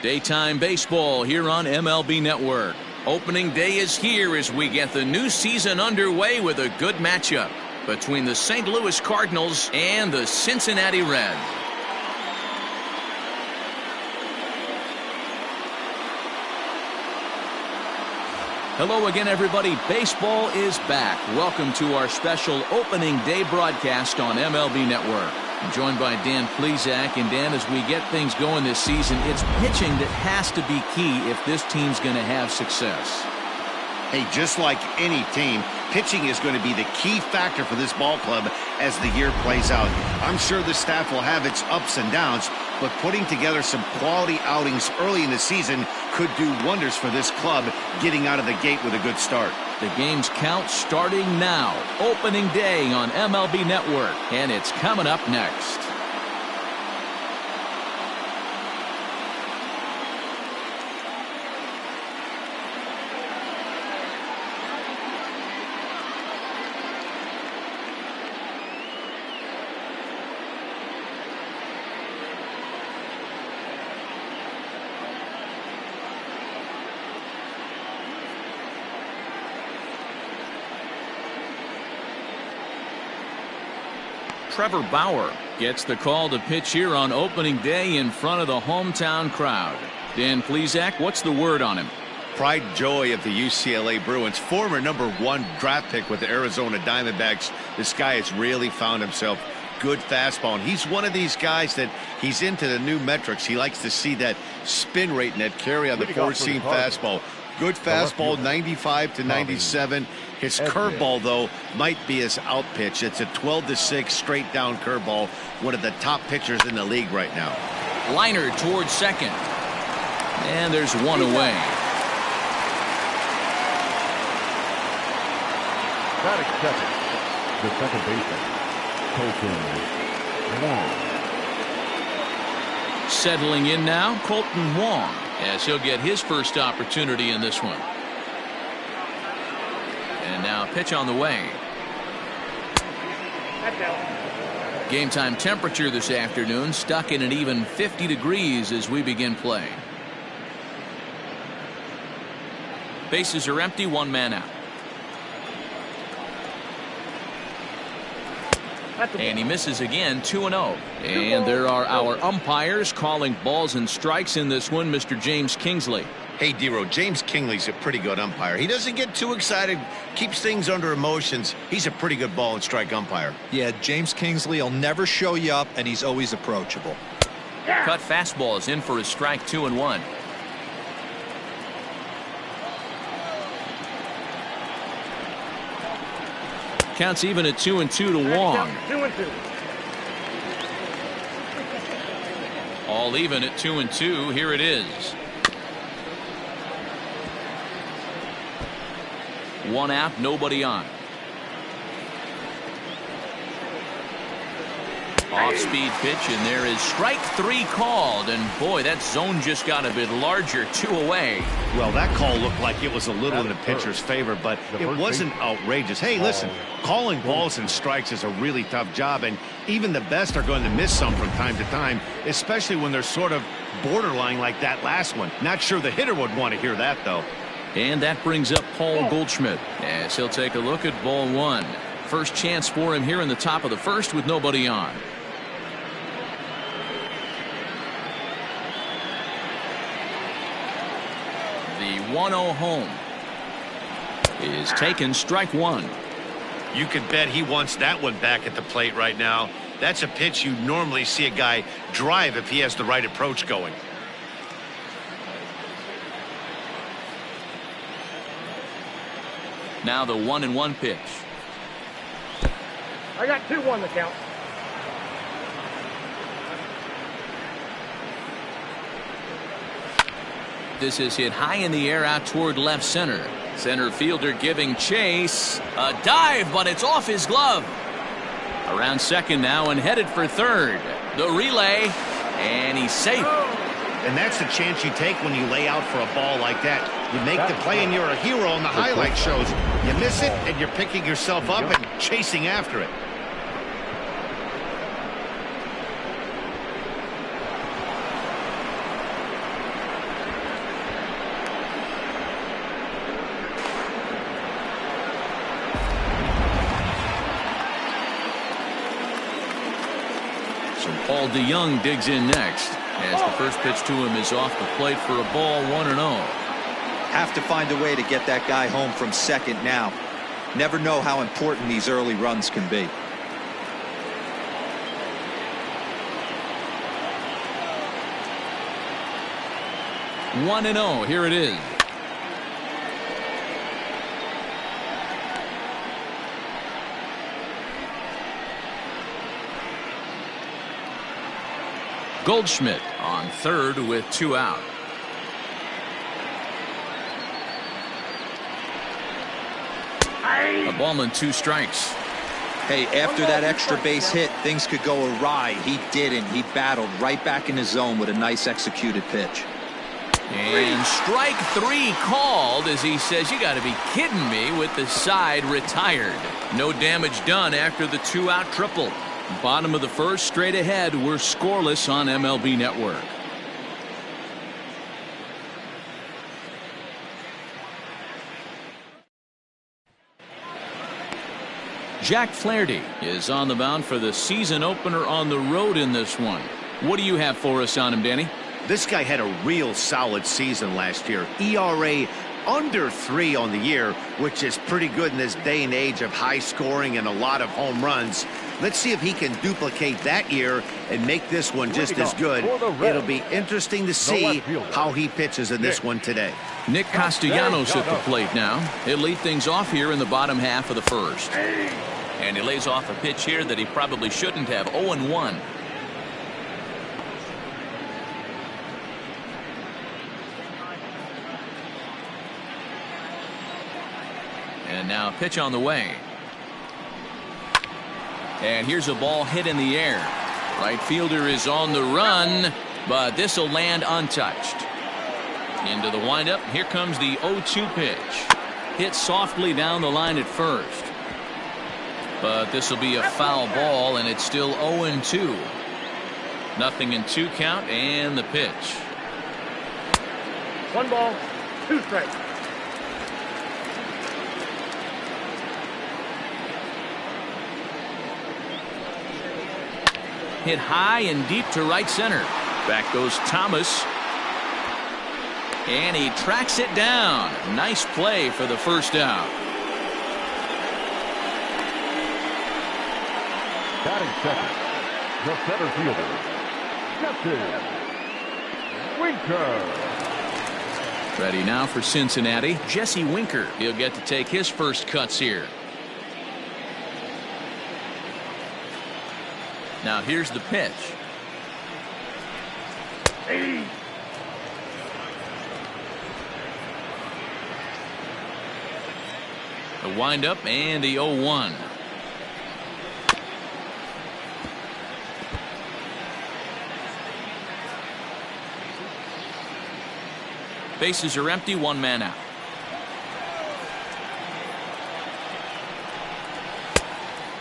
Daytime baseball here on MLB Network. Opening day is here as we get the new season underway with a good matchup between the St. Louis Cardinals and the Cincinnati Reds. Hello again, everybody. Baseball is back. Welcome to our special opening day broadcast on MLB Network. I'm joined by Dan Plesac. And Dan, as we get things going this season, it's pitching that has to be key if this team's going to have success. Hey, just like any team, pitching is going to be the key factor for this ball club as the year plays out. I'm sure the staff will have its ups and downs, but putting together some quality outings early in the season could do wonders for this club getting out of the gate with a good start. The game's count starting now. Opening day on MLB Network, and it's coming up next. Trevor Bauer gets the call to pitch here on opening day in front of the hometown crowd. Dan Plesac, what's the word on him? Pride and joy of the UCLA Bruins, former #1 draft pick with the Arizona Diamondbacks. This guy has really found himself good fastball, and he's one of these guys that he's into the new metrics. He likes to see that spin rate and that carry on the four-seam fastball. Good fastball, 95 to 97. His curveball, though, might be his out pitch. It's a 12-6 straight down curveball. One of the top pitchers in the league right now. Liner towards second. And there's one away. Batting second, the second baseman, Colton Wong. Settling in now, Colton Wong, as he'll get his first opportunity in this one. And now pitch on the way. Game time temperature this afternoon stuck in an even 50 degrees as we begin play. Bases are empty, one man out. And he misses again, 2-0. And there are our umpires calling balls and strikes in this one, Mr. James Kingsley. Hey, D-Row, James Kingsley's a pretty good umpire. He doesn't get too excited, keeps things under emotions. He's a pretty good ball and strike umpire. Yeah, James Kingsley will never show you up, and he's always approachable. Cut fastball is in for a strike, 2-1. Counts even at 2-2 to Wong. 2-2. All even at 2-2. Here it is. One out, nobody on. Off-speed pitch, and there is strike three called. And boy, that zone just got a bit larger, 2 away. Well, that call looked like it was a little in the pitcher's favor, but it wasn't outrageous. Hey, listen, calling balls and strikes is a really tough job, and even the best are going to miss some from time to time, especially when they're sort of borderline like that last one. Not sure the hitter would want to hear that, though. And that brings up Paul Goldschmidt as he'll take a look at ball one. First chance for him here in the top of the first with nobody on. The 1-0 home is taken, strike one. You could bet he wants that one back at the plate right now. That's a pitch you normally see a guy drive if he has the right approach going. Now the 1-1 pitch. I got 2-1 the count. This is hit high in the air out toward left center. Center fielder giving chase. A dive, but it's off his glove. Around second now and headed for third. The relay, and he's safe. And that's the chance you take when you lay out for a ball like that. You make the play and you're a hero on the highlight shows. You miss it and you're picking yourself up and chasing after it. So Paul DeYoung digs in next as the first pitch to him is off the plate for a ball, 1-0. Have to find a way to get that guy home from second now. Never know how important these early runs can be. One and 0. Here it is. Goldschmidt on third with 2 out. A ball and 2 strikes. Hey, after that extra base hit, things could go awry. He didn't. He battled right back in his zone with a nice executed pitch. And strike 3 called as he says, you got to be kidding me, with the side retired. No damage done after the 2-out triple. Bottom of the first, straight ahead. We're scoreless on MLB Network. Jack Flaherty is on the mound for the season opener on the road in this one. What do you have for us on him, Danny? This guy had a real solid season last year. ERA under 3 on the year, which is pretty good in this day and age of high scoring and a lot of home runs. Let's see if he can duplicate that year and make this one just as good. It'll be interesting to see how he pitches in this one today. Nick Castellanos at the plate now. He'll lead things off here in the bottom half of the first. And he lays off a pitch here that he probably shouldn't have. 0-1. And now a pitch on the way. And here's a ball hit in the air. Right fielder is on the run, but this will land untouched. Into the windup. Here comes the 0-2 pitch. Hit softly down the line at first. But this will be a foul ball, and it's still 0-2. Nothing in 2 count, and the pitch. 1 ball, 2 strikes. Hit high and deep to right center. Back goes Thomas. And he tracks it down. Nice play for the first out. Batting second, the center fielder, Jesse Winker. Ready now for Cincinnati. Jesse Winker. He'll get to take his first cuts here. Now here's the pitch. The windup and the 0-1. Bases are empty, 1 man out.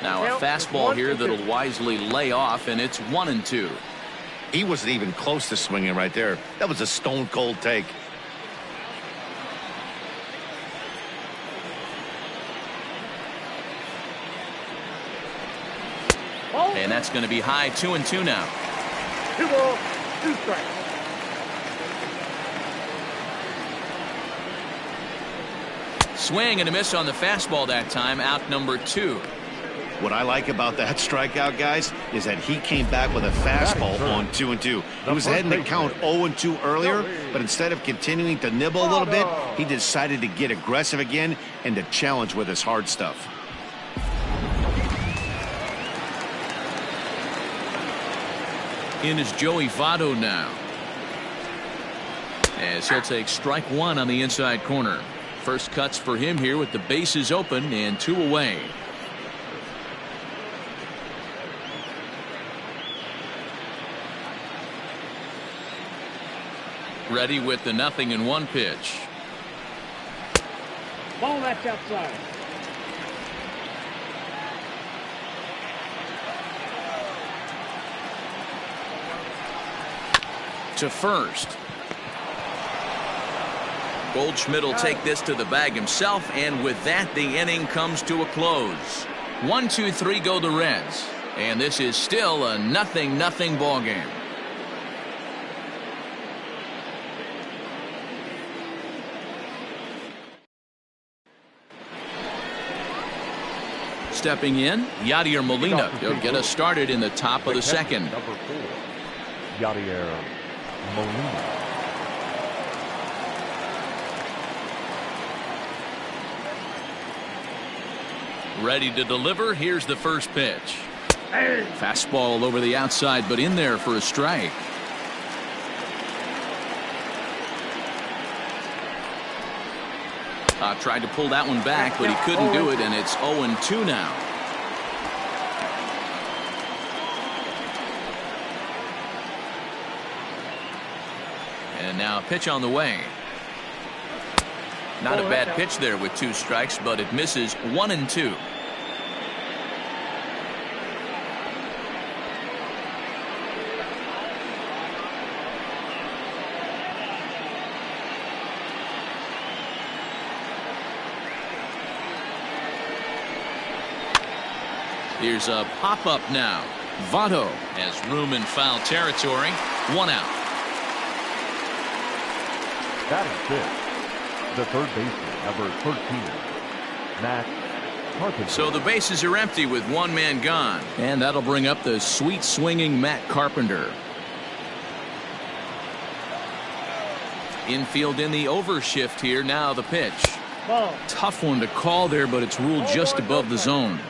Now a fastball here that'll wisely lay off, and it's 1-2. He wasn't even close to swinging right there. That was a stone cold take. And that's going to be high. 2-2 now. 2 balls, 2 strikes. Swing and a miss on the fastball that time. Out number 2. What I like about that strikeout, guys, is that he came back with a fastball on 2-2. He was heading to count 0-2 earlier, but instead of continuing to nibble a little bit, he decided to get aggressive again and to challenge with his hard stuff. In is Joey Votto now, as he'll take strike 1 on the inside corner. First cuts for him here with the bases open and 2 away. Ready with the 0-1 pitch. Ball, that's outside. To first. Goldschmidt will take this to the bag himself, and with that the inning comes to a close. 1-2-3 go the Reds, And this is still a 0-0 ball game. Stepping in, Yadier Molina. He'll get us started in the top of the second. Number 4, Yadier Molina. Ready to deliver. Here's the first pitch. Fastball over the outside, but in there for a strike. Tried to pull that one back, but he couldn't do it, and it's 0-2 now. And now a pitch on the way. Not a bad pitch there with 2 strikes, but it misses 1-2. Here's a pop-up now. Votto has room in foul territory. 1 out. Batting fifth, the third baseman, number 13, Matt Carpenter. So the bases are empty with 1 man gone. And that'll bring up the sweet swinging Matt Carpenter. Infield in the overshift here. Now the pitch. Ball. Tough one to call there, but it's ruled just above the zone.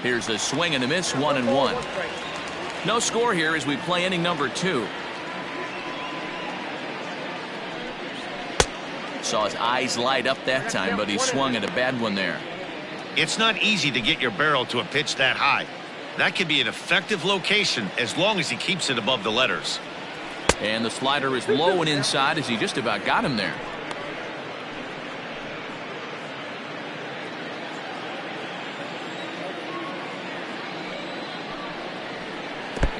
Here's a swing and a miss, 1-1. No score here as we play inning number 2. Saw his eyes light up that time, but he swung at a bad one there. It's not easy to get your barrel to a pitch that high. That could be an effective location as long as he keeps it above the letters. And the slider is low and inside as he just about got him there.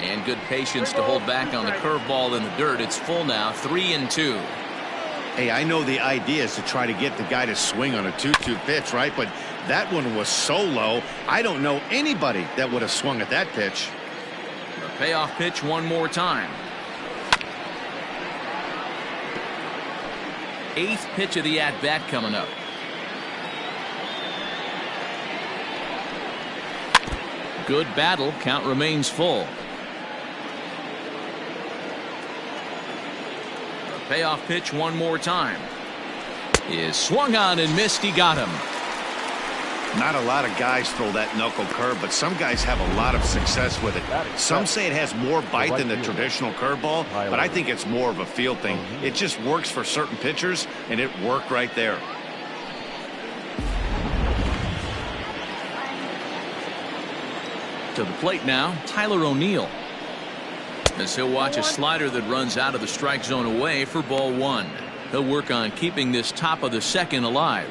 And good patience to hold back on the curveball in the dirt. It's full now, 3-2. Hey, I know the idea is to try to get the guy to swing on a 2-2 pitch, right? But that one was so low, I don't know anybody that would have swung at that pitch. The payoff pitch one more time. 8th pitch of the at-bat coming up. Good battle. Count remains full. Payoff pitch one more time. Is swung on and missed. He got him. Not a lot of guys throw that knuckle curve, but some guys have a lot of success with it. Some say it has more bite than the traditional curveball, but I think it's more of a feel thing. It just works for certain pitchers, and it worked right there. To the plate now, Tyler O'Neill. As he'll watch a slider that runs out of the strike zone away for ball 1. He'll work on keeping this top of the second alive.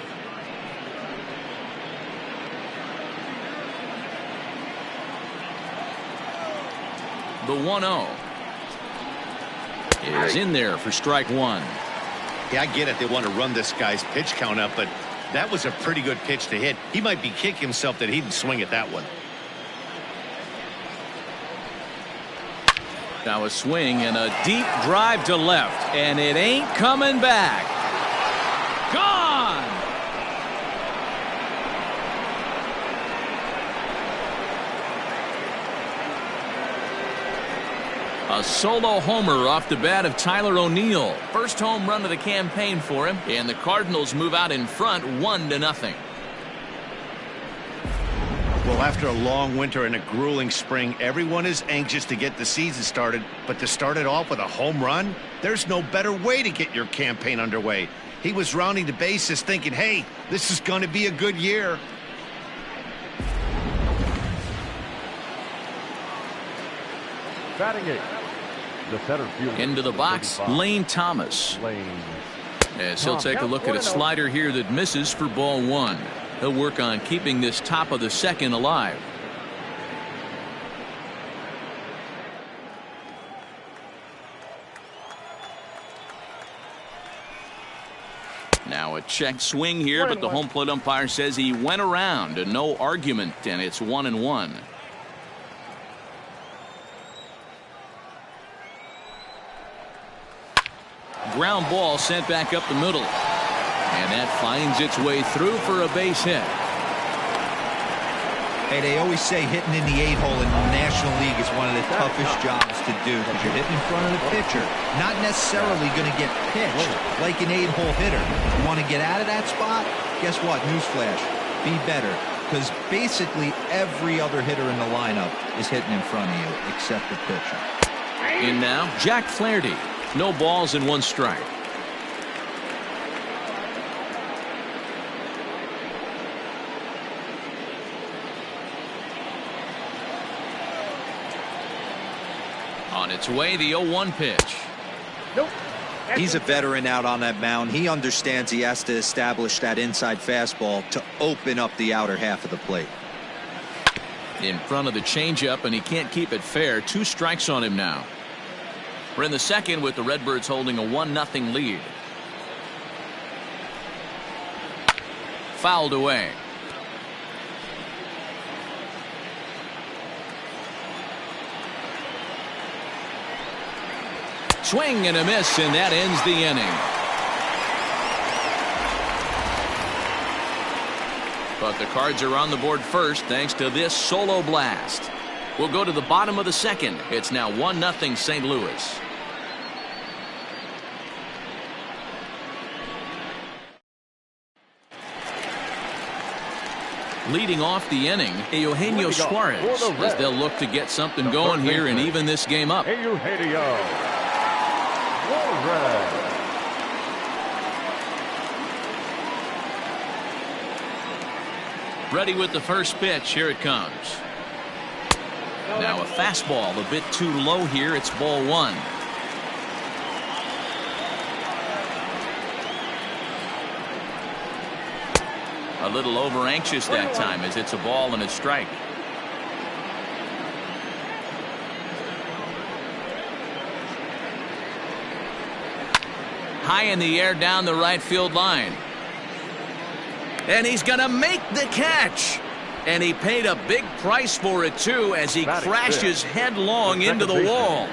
The 1-0 is in there for strike 1. Yeah, I get it. They want to run this guy's pitch count up, but that was a pretty good pitch to hit. He might be kicking himself that he didn't swing at that one. Now a swing and a deep drive to left, and it ain't coming back. Gone! A solo homer off the bat of Tyler O'Neill. First home run of the campaign for him, and the Cardinals move out in front 1-0. Well, after a long winter and a grueling spring, everyone is anxious to get the season started, but to start it off with a home run, there's no better way to get your campaign underway. He was rounding the bases thinking, hey, this is going to be a good year. Batting 8th, the center fielder. Into the box, 35, Lane Thomas. Lane. As he'll take a look at a slider here that misses for ball 1. He'll work on keeping this top of the second alive. Now a check swing here, but the home plate umpire says he went around and no argument, and it's 1-1. Ground ball sent back up the middle, and that finds its way through for a base hit. Hey, they always say hitting in the 8-hole in the National League is one of the toughest jobs to do because you're hitting in front of the pitcher, not necessarily going to get pitched like an 8-hole hitter. You want to get out of that spot? Guess what? Newsflash. Be better, because basically every other hitter in the lineup is hitting in front of you except the pitcher. In now, Jack Flaherty. No balls and 1 strike. On its way, the 0-1 pitch. Nope. He's a veteran out on that mound. He understands he has to establish that inside fastball to open up the outer half of the plate. In front of the changeup, and he can't keep it fair. 2 strikes on him now. We're in the second with the Redbirds holding a 1-0 lead. Fouled away. Swing and a miss, and that ends the inning. But the Cards are on the board first thanks to this solo blast. We'll go to the bottom of the second. It's now 1-0 St. Louis. Leading off the inning, Eugenio Suarez, as they'll look to get something going here and even this game up. Eugenio Suarez. Ready with the first pitch. Here it comes. Now a fastball a bit too low here. It's ball 1. A little over anxious that time as it's a ball and a strike. High in the air down the right field line. And he's going to make the catch. And he paid a big price for it, too, as he crashes headlong into the wall.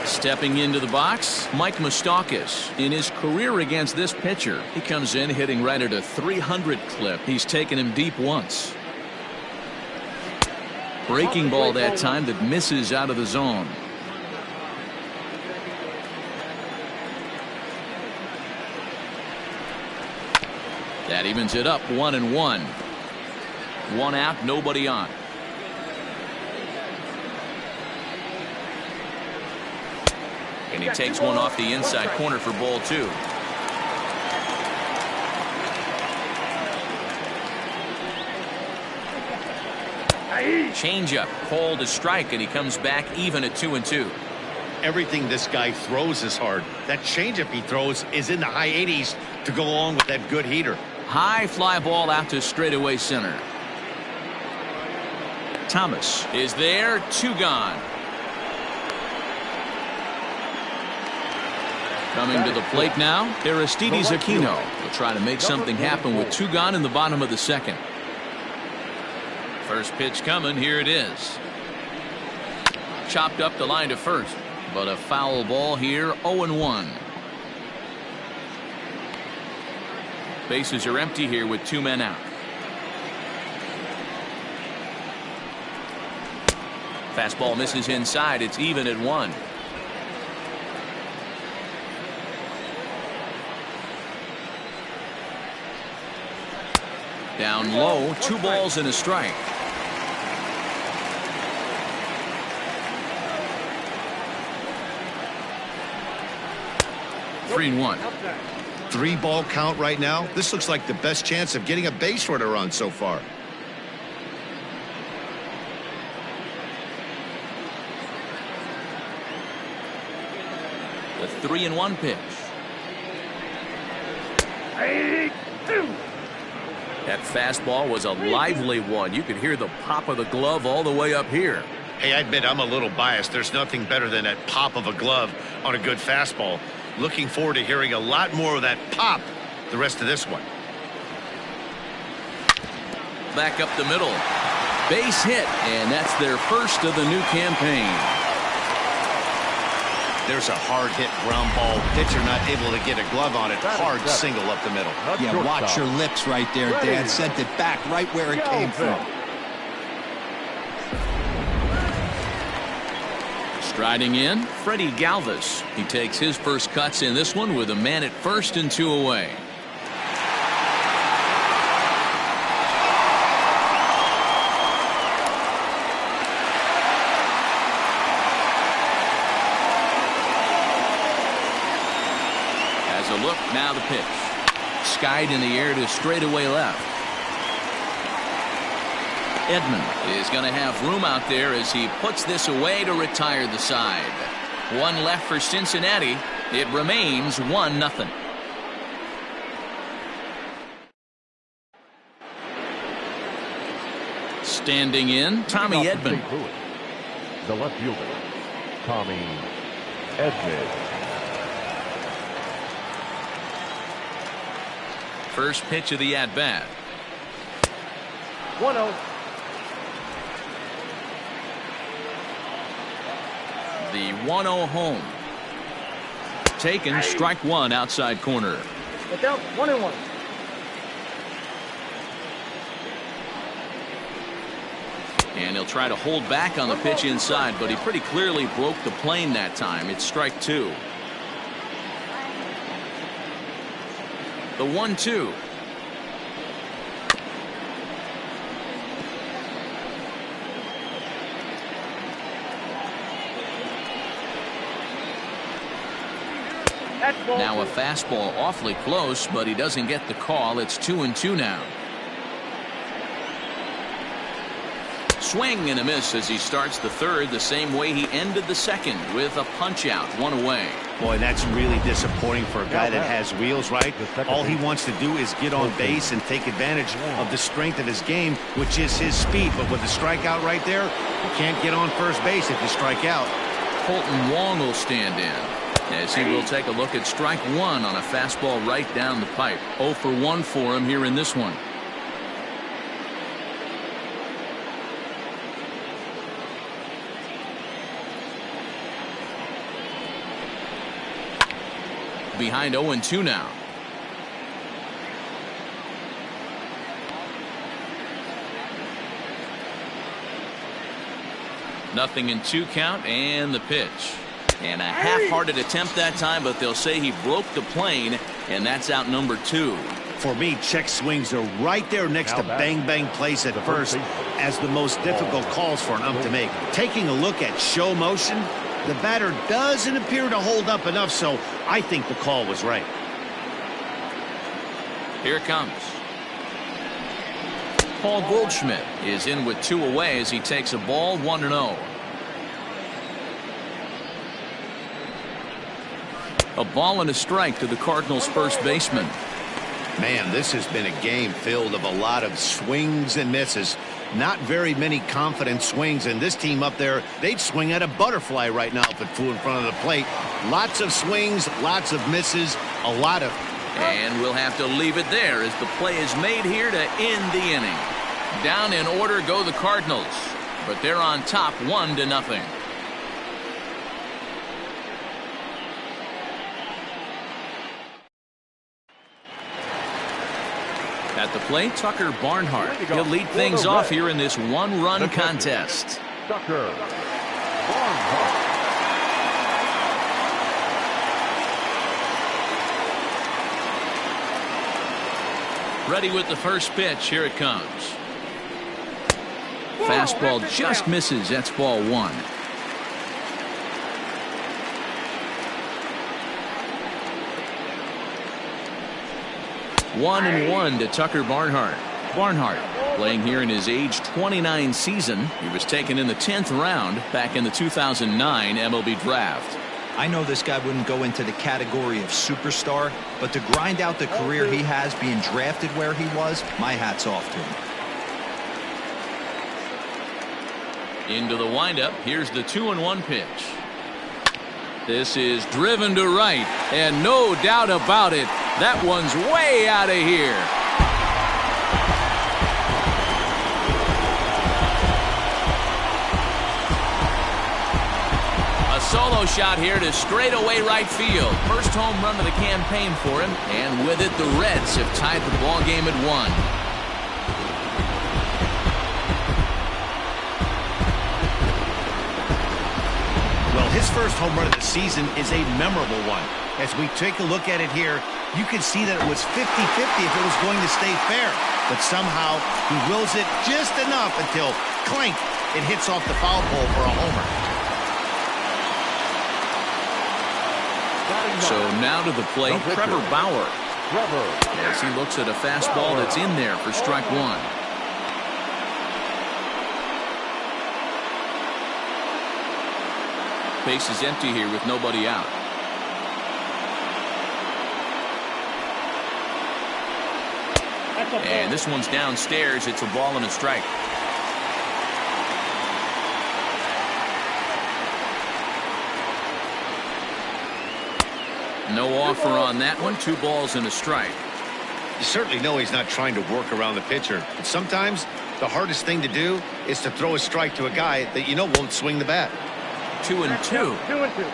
Stepping into the box, Mike Moustakas. In his career against this pitcher, he comes in hitting right at a 300 clip. He's taken him deep once. Breaking ball that time that misses out of the zone. That evens it up 1-1. 1 out, nobody on. And he takes one off the inside corner for ball 2. Changeup called a strike, and he comes back even at 2-2. Everything this guy throws is hard. That changeup he throws is in the high 80s to go along with that good heater. High fly ball out to straightaway center. Thomas is there. 2 gone. Coming to the plate now, Aristides Aquino will try to make something happen with 2 gone in the bottom of the second. First pitch coming. Here it is. Chopped up the line to first, but a foul ball here. 0-1. Bases are empty here with 2 men out. Fastball misses inside. It's even at 1. Down low, 2 balls and a strike. Three and 1. 3-ball count right now. This looks like the best chance of getting a base runner on so far. The 3-1 pitch. That fastball was a lively one. You could hear the pop of the glove all the way up here. Hey, I admit I'm a little biased. There's nothing better than that pop of a glove on a good fastball. Looking forward to hearing a lot more of that pop the rest of this one. Back up the middle. Base hit, and that's their first of the new campaign. There's a hard hit ground ball. Pitcher not able to get a glove on it. Hard single up the middle. Yeah, watch your lips right there, Dan. Sent it back right where it came from. Striding in, Freddie Galvis. He takes his first cuts in this one with a man at first and 2 away. Has a look, now the pitch. Skied in the air to straightaway left. Edman is going to have room out there as he puts this away to retire the side. One left for Cincinnati. It remains 1-0. Standing in, Tommy Edman. The left fielder, Tommy Edman. First pitch of the at-bat. 1-0. The 1-0 home. Taken, strike one, outside corner. Get down, 1-1. And he'll try to hold back on the pitch inside, but he pretty clearly broke the plane that time. It's strike two. The 1-2. Now a fastball awfully close, but he doesn't get the call. It's 2-2 now. Swing and a miss as he starts the third the same way he ended the second, with a punch out, one away. Boy, that's really disappointing for a guy that has wheels, right? All he wants to do is get on base and take advantage of the strength of his game, which is his speed. But with the strikeout right there, you can't get on first base if you strike out. Colton Wong will stand in, as he will take a look at strike one on a fastball right down the pipe. 0 for 1 for him here in this one. Behind 0-2 now. Nothing in 2 count, and the pitch. And a half-hearted attempt that time, but they'll say he broke the plane, and that's out number 2. For me, check swings are right there next to bang-bang plays at first as the most difficult calls for an ump to make. Taking a look at show motion, the batter doesn't appear to hold up enough, so I think the call was right. Here it comes. Paul Goldschmidt is in with 2 away as he takes a ball 1-0. A ball and a strike to the Cardinals' first baseman. Man, this has been a game filled of a lot of swings and misses. Not very many confident swings, and this team up there, they'd swing at a butterfly right now if it flew in front of the plate. Lots of swings, lots of misses, a lot of... And we'll have to leave it there as the play is made here to end the inning. Down in order go the Cardinals, but they're on top 1-0. At the plate, Tucker Barnhart. He'll lead things off here in this one-run contest. Tucker Barnhart. Ready with the first pitch. Here it comes. Fastball just misses. That's ball 1. One and 1 to Tucker Barnhart. Barnhart playing here in his age 29 season. He was taken in the 10th round back in the 2009 MLB draft. I know this guy wouldn't go into the category of superstar, but to grind out the career he has being drafted where he was, my hat's off to him. Into the windup. Here's the 2-1 pitch. This is driven to right, and no doubt about it, that one's way out of here. A solo shot here to straightaway right field. First home run of the campaign for him, and with it, the Reds have tied the ball game at 1. His first home run of the season is a memorable one. As we take a look at it here, you can see that it was 50-50 if it was going to stay fair. But somehow, he wills it just enough until, clink, it hits off the foul pole for a homer. So now to the plate, Trevor Bauer. As he looks at a fastball that's in there for strike 1. Base is empty here with nobody out. And this one's downstairs. It's a ball and a strike. No offer on that one. 2 balls and a strike. You certainly know he's not trying to work around the pitcher. But sometimes the hardest thing to do is to throw a strike to a guy that you know won't swing the bat. 2-2. 2-2.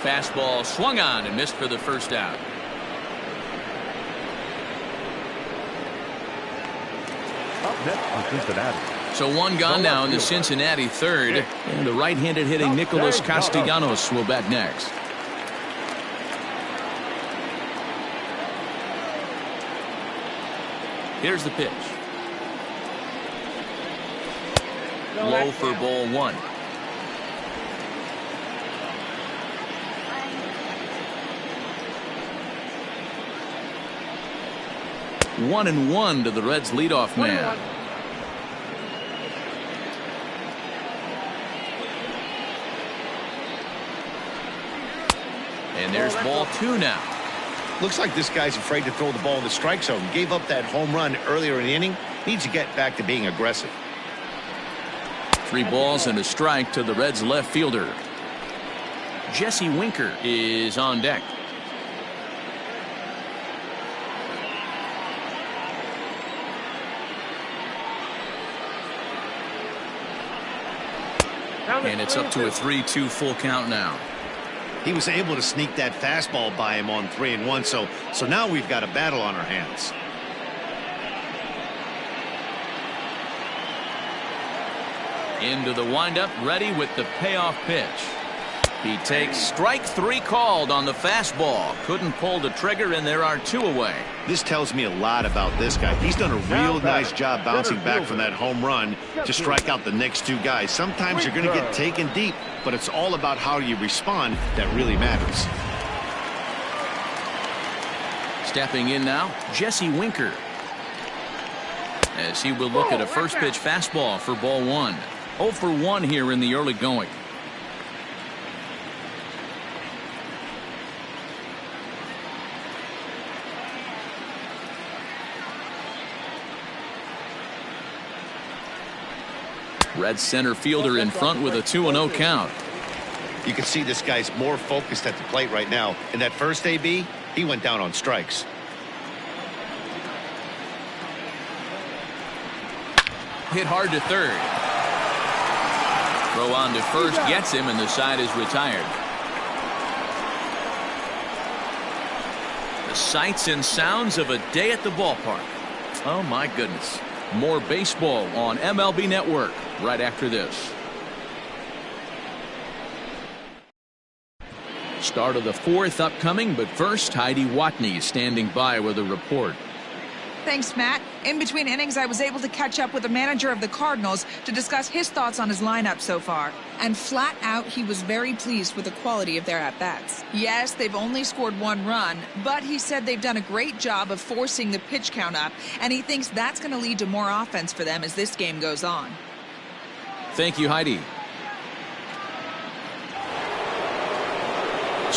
Fastball swung on and missed for the first out. Up next for Cincinnati. So one gone now in the Cincinnati third. And the right-handed hitting Nicholas Castellanos will bat next. Here's the pitch. Low for ball 1. One and one to the Reds leadoff man. And there's ball 2 now. Looks like this guy's afraid to throw the ball in the strike zone. Gave up that home run earlier in the inning. Needs to get back to being aggressive. 3 balls and a strike to the Reds left fielder. Jesse Winker is on deck. And it's up to a 3-2 full count now. He was able to sneak that fastball by him on 3-1, so now we've got a battle on our hands. Into the windup, ready with the payoff pitch. He takes strike 3 called on the fastball. Couldn't pull the trigger, and there are 2 away. This tells me a lot about this guy. He's done a real nice job bouncing back from that home run to strike out the next 2 guys. Sometimes you're going to get taken deep, but it's all about how you respond that really matters. Stepping in now, Jesse Winker. As he will look at a first pitch fastball for ball 1. 0 for 1 here in the early going. Red center fielder in front with a 2-0 count. You can see this guy's more focused at the plate right now. In that first AB, he went down on strikes. Hit hard to third. Throw on to first gets him, and the side is retired. The sights and sounds of a day at the ballpark. Oh my goodness. More baseball on MLB Network right after this. Start of the 4th upcoming, but first, Heidi Watney is standing by with a report. Thanks, Matt. In between innings, I was able to catch up with the manager of the Cardinals to discuss his thoughts on his lineup so far. And flat out, he was very pleased with the quality of their at-bats. Yes, they've only scored 1 run, but he said they've done a great job of forcing the pitch count up, and he thinks that's going to lead to more offense for them as this game goes on. Thank you, Heidi.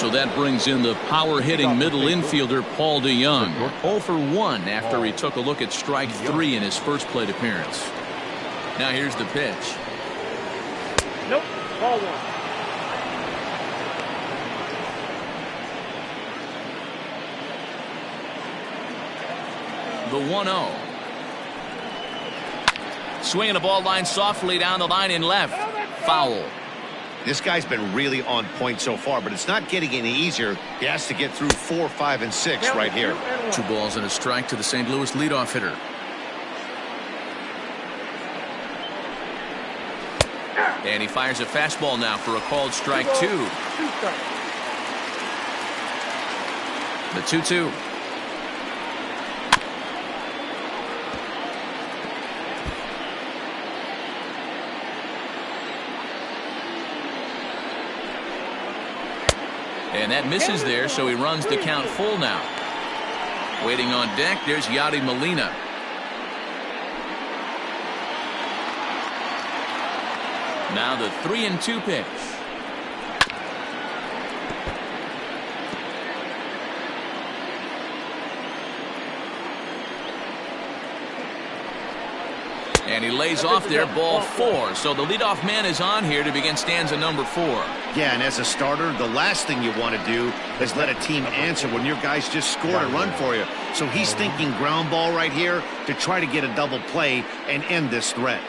So that brings in the power-hitting middle infielder Paul DeYoung. 0 for 1 after he took a look at strike 3 in his first plate appearance. Now here's the pitch. Nope, ball 1. The 1-0. Swinging the ball line softly down the line in left. Foul. This guy's been really on point so far, but it's not getting any easier. He has to get through 4, 5, and 6 right here. 2 balls and a strike to the St. Louis leadoff hitter. And he fires a fastball now for a called strike 2. The 2-2. And that misses there, so he runs the count full now. Waiting on deck, there's Yadi Molina. Now the 3-2 pitch. And he lays off there, ball 4. So the leadoff man is on here to begin stanza number 4. Yeah, and as a starter, the last thing you want to do is let a team answer when your guys just scored a run for you. So he's thinking ground ball right here to try to get a double play and end this threat.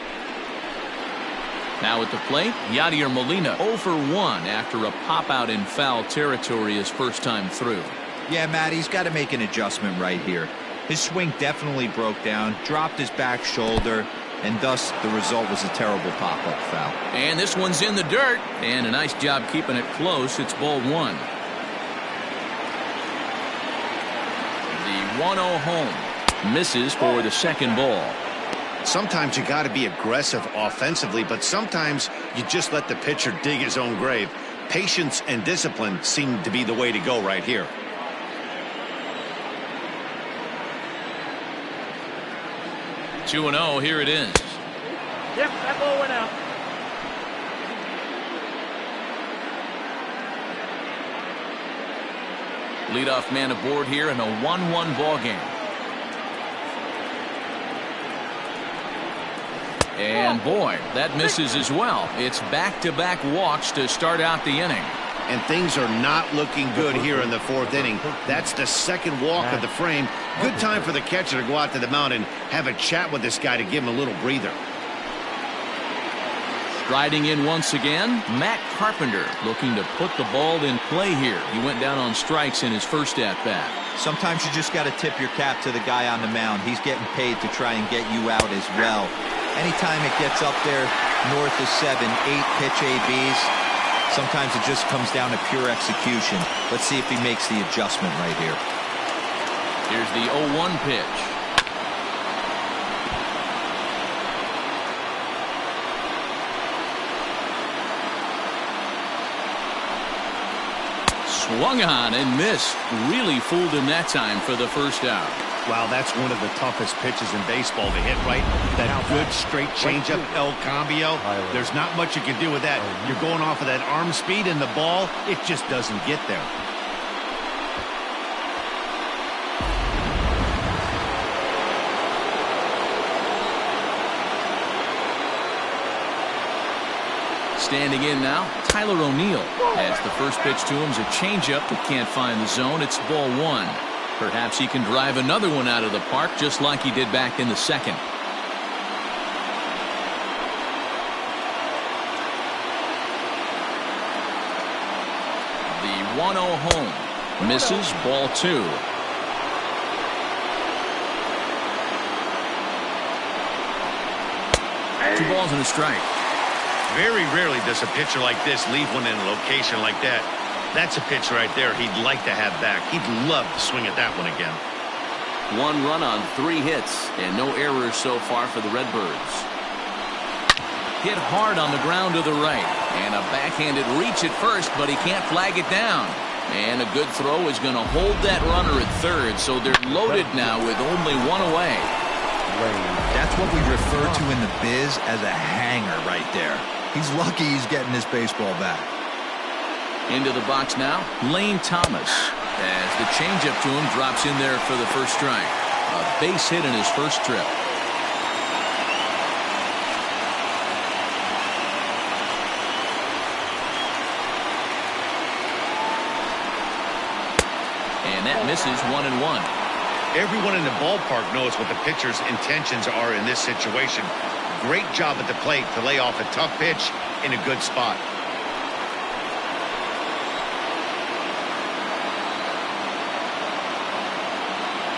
Now at the plate, Yadier Molina 0 for 1 after a pop out in foul territory his first time through. Yeah, Matt, he's got to make an adjustment right here. His swing definitely broke down, dropped his back shoulder, and thus the result was a terrible pop-up foul. And this one's in the dirt, and a nice job keeping it close. It's ball 1. The 1-0 home misses for the second ball. Sometimes you got to be aggressive offensively, but sometimes you just let the pitcher dig his own grave. Patience and discipline seem to be the way to go right here. Two 2-0, here it is. Yep, that ball went out. Leadoff man aboard here in a 1-1 ball game. And boy, that misses as well. It's back-to-back walks to start out the inning. And things are not looking good here in the 4th inning. That's the second walk of the frame. Good time for the catcher to go out to the mound and have a chat with this guy to give him a little breather. Striding in once again, Matt Carpenter looking to put the ball in play here. He went down on strikes in his first at-bat. Sometimes you just got to tip your cap to the guy on the mound. He's getting paid to try and get you out as well. Anytime it gets up there north of 7, 8 pitch ABs, sometimes it just comes down to pure execution. Let's see if he makes the adjustment right here. Here's the 0-1 pitch. Swung on and missed. Really fooled him that time for the first out. Wow, that's one of the toughest pitches in baseball to hit, right? That good straight changeup, El Cambio. There's not much you can do with that. You're going off of that arm speed, and the ball, it just doesn't get there. Standing in now, Tyler O'Neill. As the first pitch to him is a changeup that can't find the zone. It's ball 1. Perhaps he can drive another one out of the park just like he did back in the second. The 1-0 home misses, ball 2. Two balls and a strike. Very rarely does a pitcher like this leave one in a location like that. That's a pitch right there he'd like to have back. He'd love to swing at that one again. 1 run on 3 hits and no errors so far for the Redbirds. Hit hard on the ground to the right, and a backhanded reach at first, but he can't flag it down. And a good throw is going to hold that runner at third, so they're loaded now with only 1 away. That's what we refer to in the biz as a hanger right there. He's lucky he's getting this baseball back. Into the box now, Lane Thomas. As the changeup to him drops in there for the first strike. A base hit in his first trip. And that misses 1-1. Everyone in the ballpark knows what the pitcher's intentions are in this situation. Great job at the plate to lay off a tough pitch in a good spot.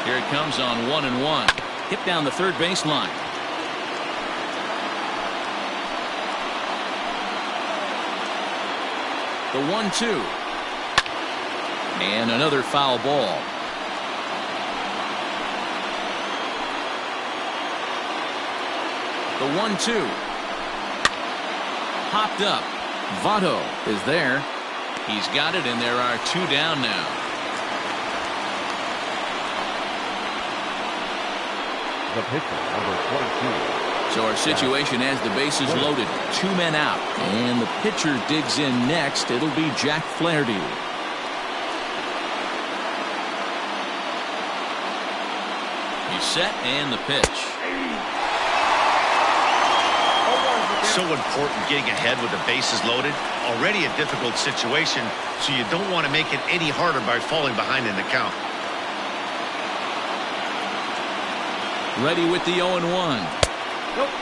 Here it comes on 1-1. Hit down the third baseline. The 1-2. And another foul ball. The 1-2. Popped up. Votto is there. He's got it, and there are two down now. The pitcher, number 22. So our situation has the bases loaded. Two men out. And the pitcher digs in next. It'll be Jack Flaherty. He's set, and the pitch. So important getting ahead with the bases loaded. Already a difficult situation, so you don't want to make it any harder by falling behind in the count. Ready with the 0-1.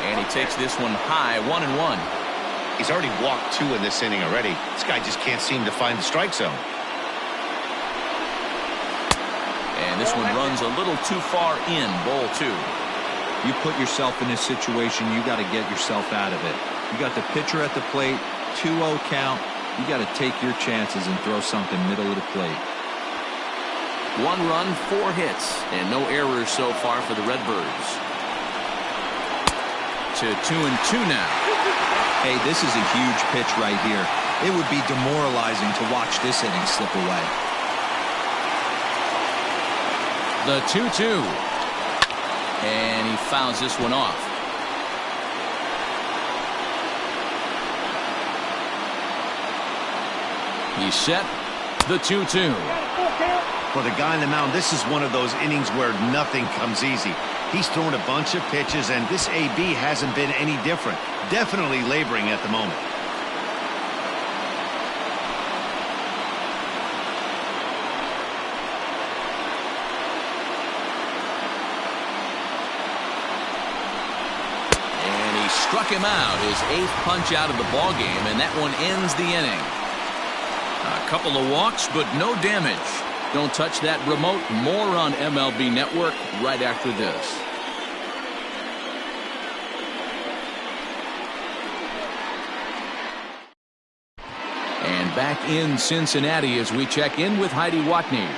And he takes this one high, 1-1. He's already walked two in this inning already. This guy just can't seem to find the strike zone. And this one runs a little too far in, ball two. You put yourself in this situation, you got to get yourself out of it. You got the pitcher at the plate, 2-0 count. You got to take your chances and throw something middle of the plate. 1 run, 4 hits, and no errors so far for the Redbirds. To 2-2 now. Hey, this is a huge pitch right here. It would be demoralizing to watch this inning slip away. The 2-2. And he fouls this one off. He's set. The 2-2. For the guy on the mound, this is one of those innings where nothing comes easy. He's thrown a bunch of pitches, and this AB hasn't been any different. Definitely laboring at the moment. Struck him out, his 8th punch out of the ball game, and that one ends the inning. A couple of walks, but no damage. Don't touch that remote. More on MLB Network right after this. And back in Cincinnati as we check in with Heidi Watney.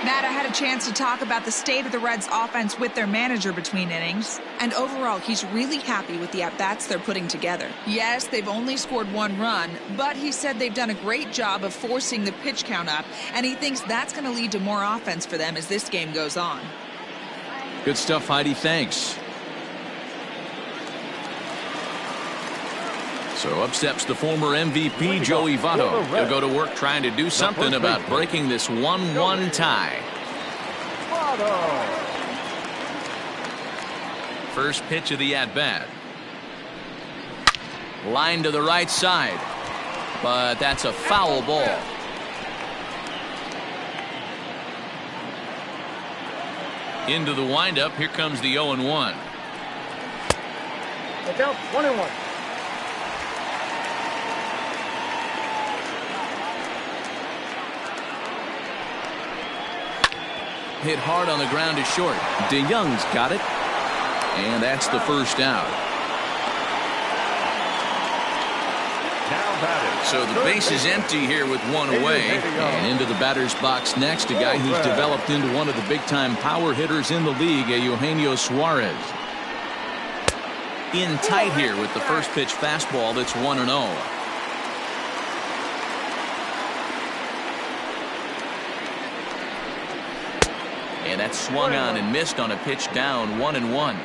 Matt, I had a chance to talk about the state of the Reds' offense with their manager between innings. And overall, he's really happy with the at-bats they're putting together. Yes, they've only scored 1 run, but he said they've done a great job of forcing the pitch count up, and he thinks that's going to lead to more offense for them as this game goes on. Good stuff, Heidi. Thanks. So up steps the former MVP, Joey Votto. He'll go to work trying to do something about breaking this 1-1 tie. First pitch of the at-bat. Line to the right side. But that's a foul ball. Into the windup. Here comes the 0-1. Look out, 1-1. Hit hard on the ground to short. DeYoung's got it. And that's the first out. So the base is empty here with 1 away. And into the batter's box next, a guy who's developed into one of the big-time power hitters in the league, Eugenio Suarez. In tight here with the first pitch fastball that's 1-0. And that's swung on and missed on a pitch down, 1-1.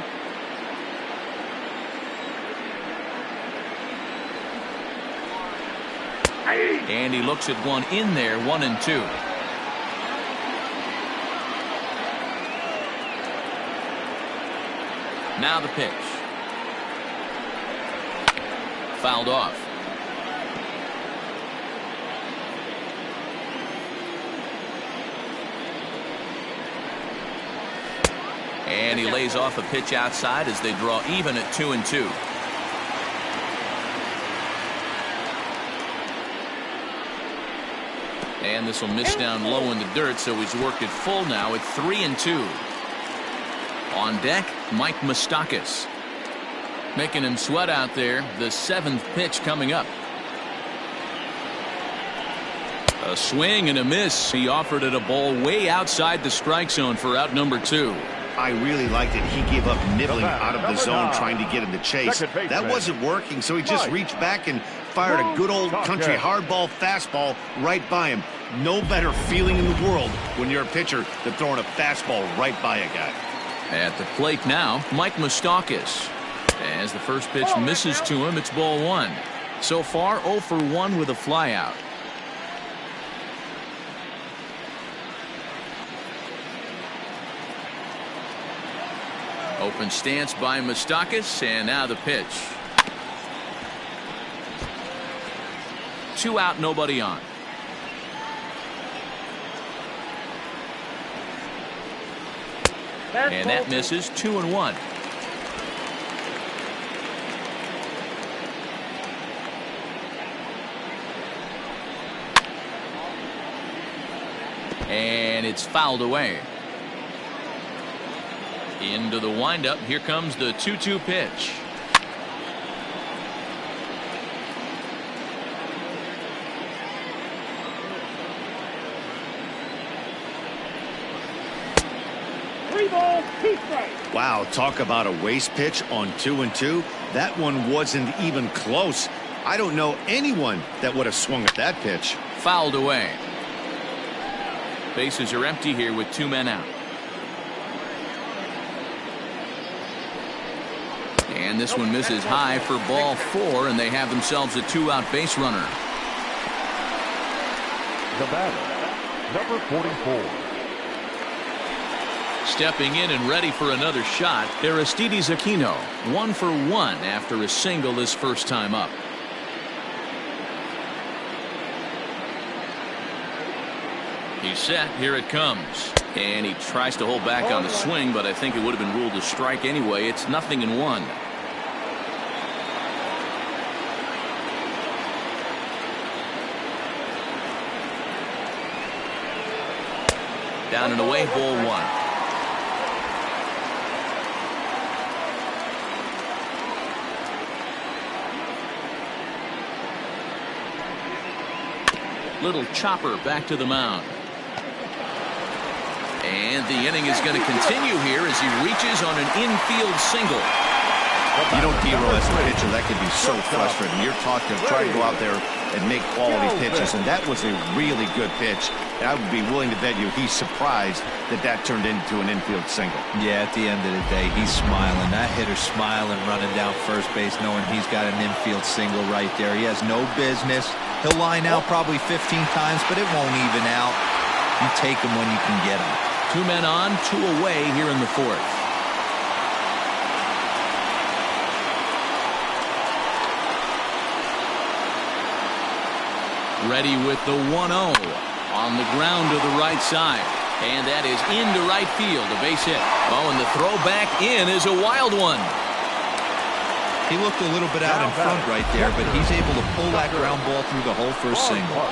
And he looks at one in there, 1-2. Now the pitch. Fouled off. And he lays off a pitch outside as they draw even at 2-2. And this will miss down low in the dirt, so he's worked it full now at 3-2. On deck, Mike Moustakas. Making him sweat out there. The 7th pitch coming up. A swing and a miss. He offered it a ball way outside the strike zone for out number 2. I really liked it. He gave up nibbling out of the zone trying to get him to chase. That wasn't working, so he just reached back and fired a good old country hardball fastball right by him. No better feeling in the world when you're a pitcher than throwing a fastball right by a guy. At the plate now, Mike Moustakas. As the first pitch misses to him, it's ball 1. So far, 0 for 1 with a flyout. Open stance by Moustakas, and now the pitch. 2 out, nobody on. And that misses. 2-1. And it's fouled away. Into the windup. Here comes the 2-2 pitch. Wow, talk about a waste pitch on 2-2. That one wasn't even close. I don't know anyone that would have swung at that pitch. Fouled away. Bases are empty here with 2 men out. And this one misses high for ball 4, and they have themselves a 2-out base runner. The batter, number 44. Stepping in and ready for another shot, Aristides Aquino, 1 for 1 after a single his first time up. He's set. Here it comes. And he tries to hold back on the swing, but I think it would have been ruled a strike anyway. It's 0-1. Down and away, ball 1. Little chopper back to the mound. And the inning is going to continue here as he reaches on an infield single. You know, Dero, as a pitcher, that can be so frustrating. You're taught to try to go out there and make quality pitches, and that was a really good pitch. And I would be willing to bet you he's surprised that that turned into an infield single. Yeah, at the end of the day, he's smiling. That hitter's smiling, running down first base, knowing he's got an infield single right there. He has no business. He'll line out probably 15 times, but it won't even out. You take him when you can get him. 2 men on, 2 away here in the 4th. Ready with the 1-0 on the ground to the right side. And that is into right field, a base hit. Oh, and the throw back in is a wild one. He looked a little bit out in front right there, but he's able to pull that ground ball through the hole for a single.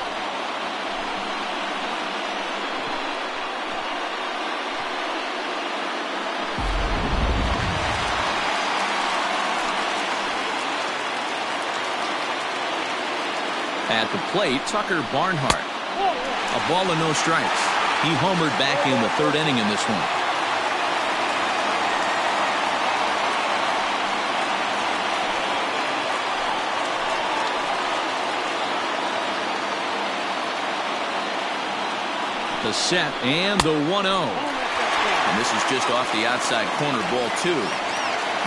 At the plate, Tucker Barnhart. A ball and no strikes. He homered back in the 3rd inning in this one. The set and the 1-0. And this is just off the outside corner, ball 2.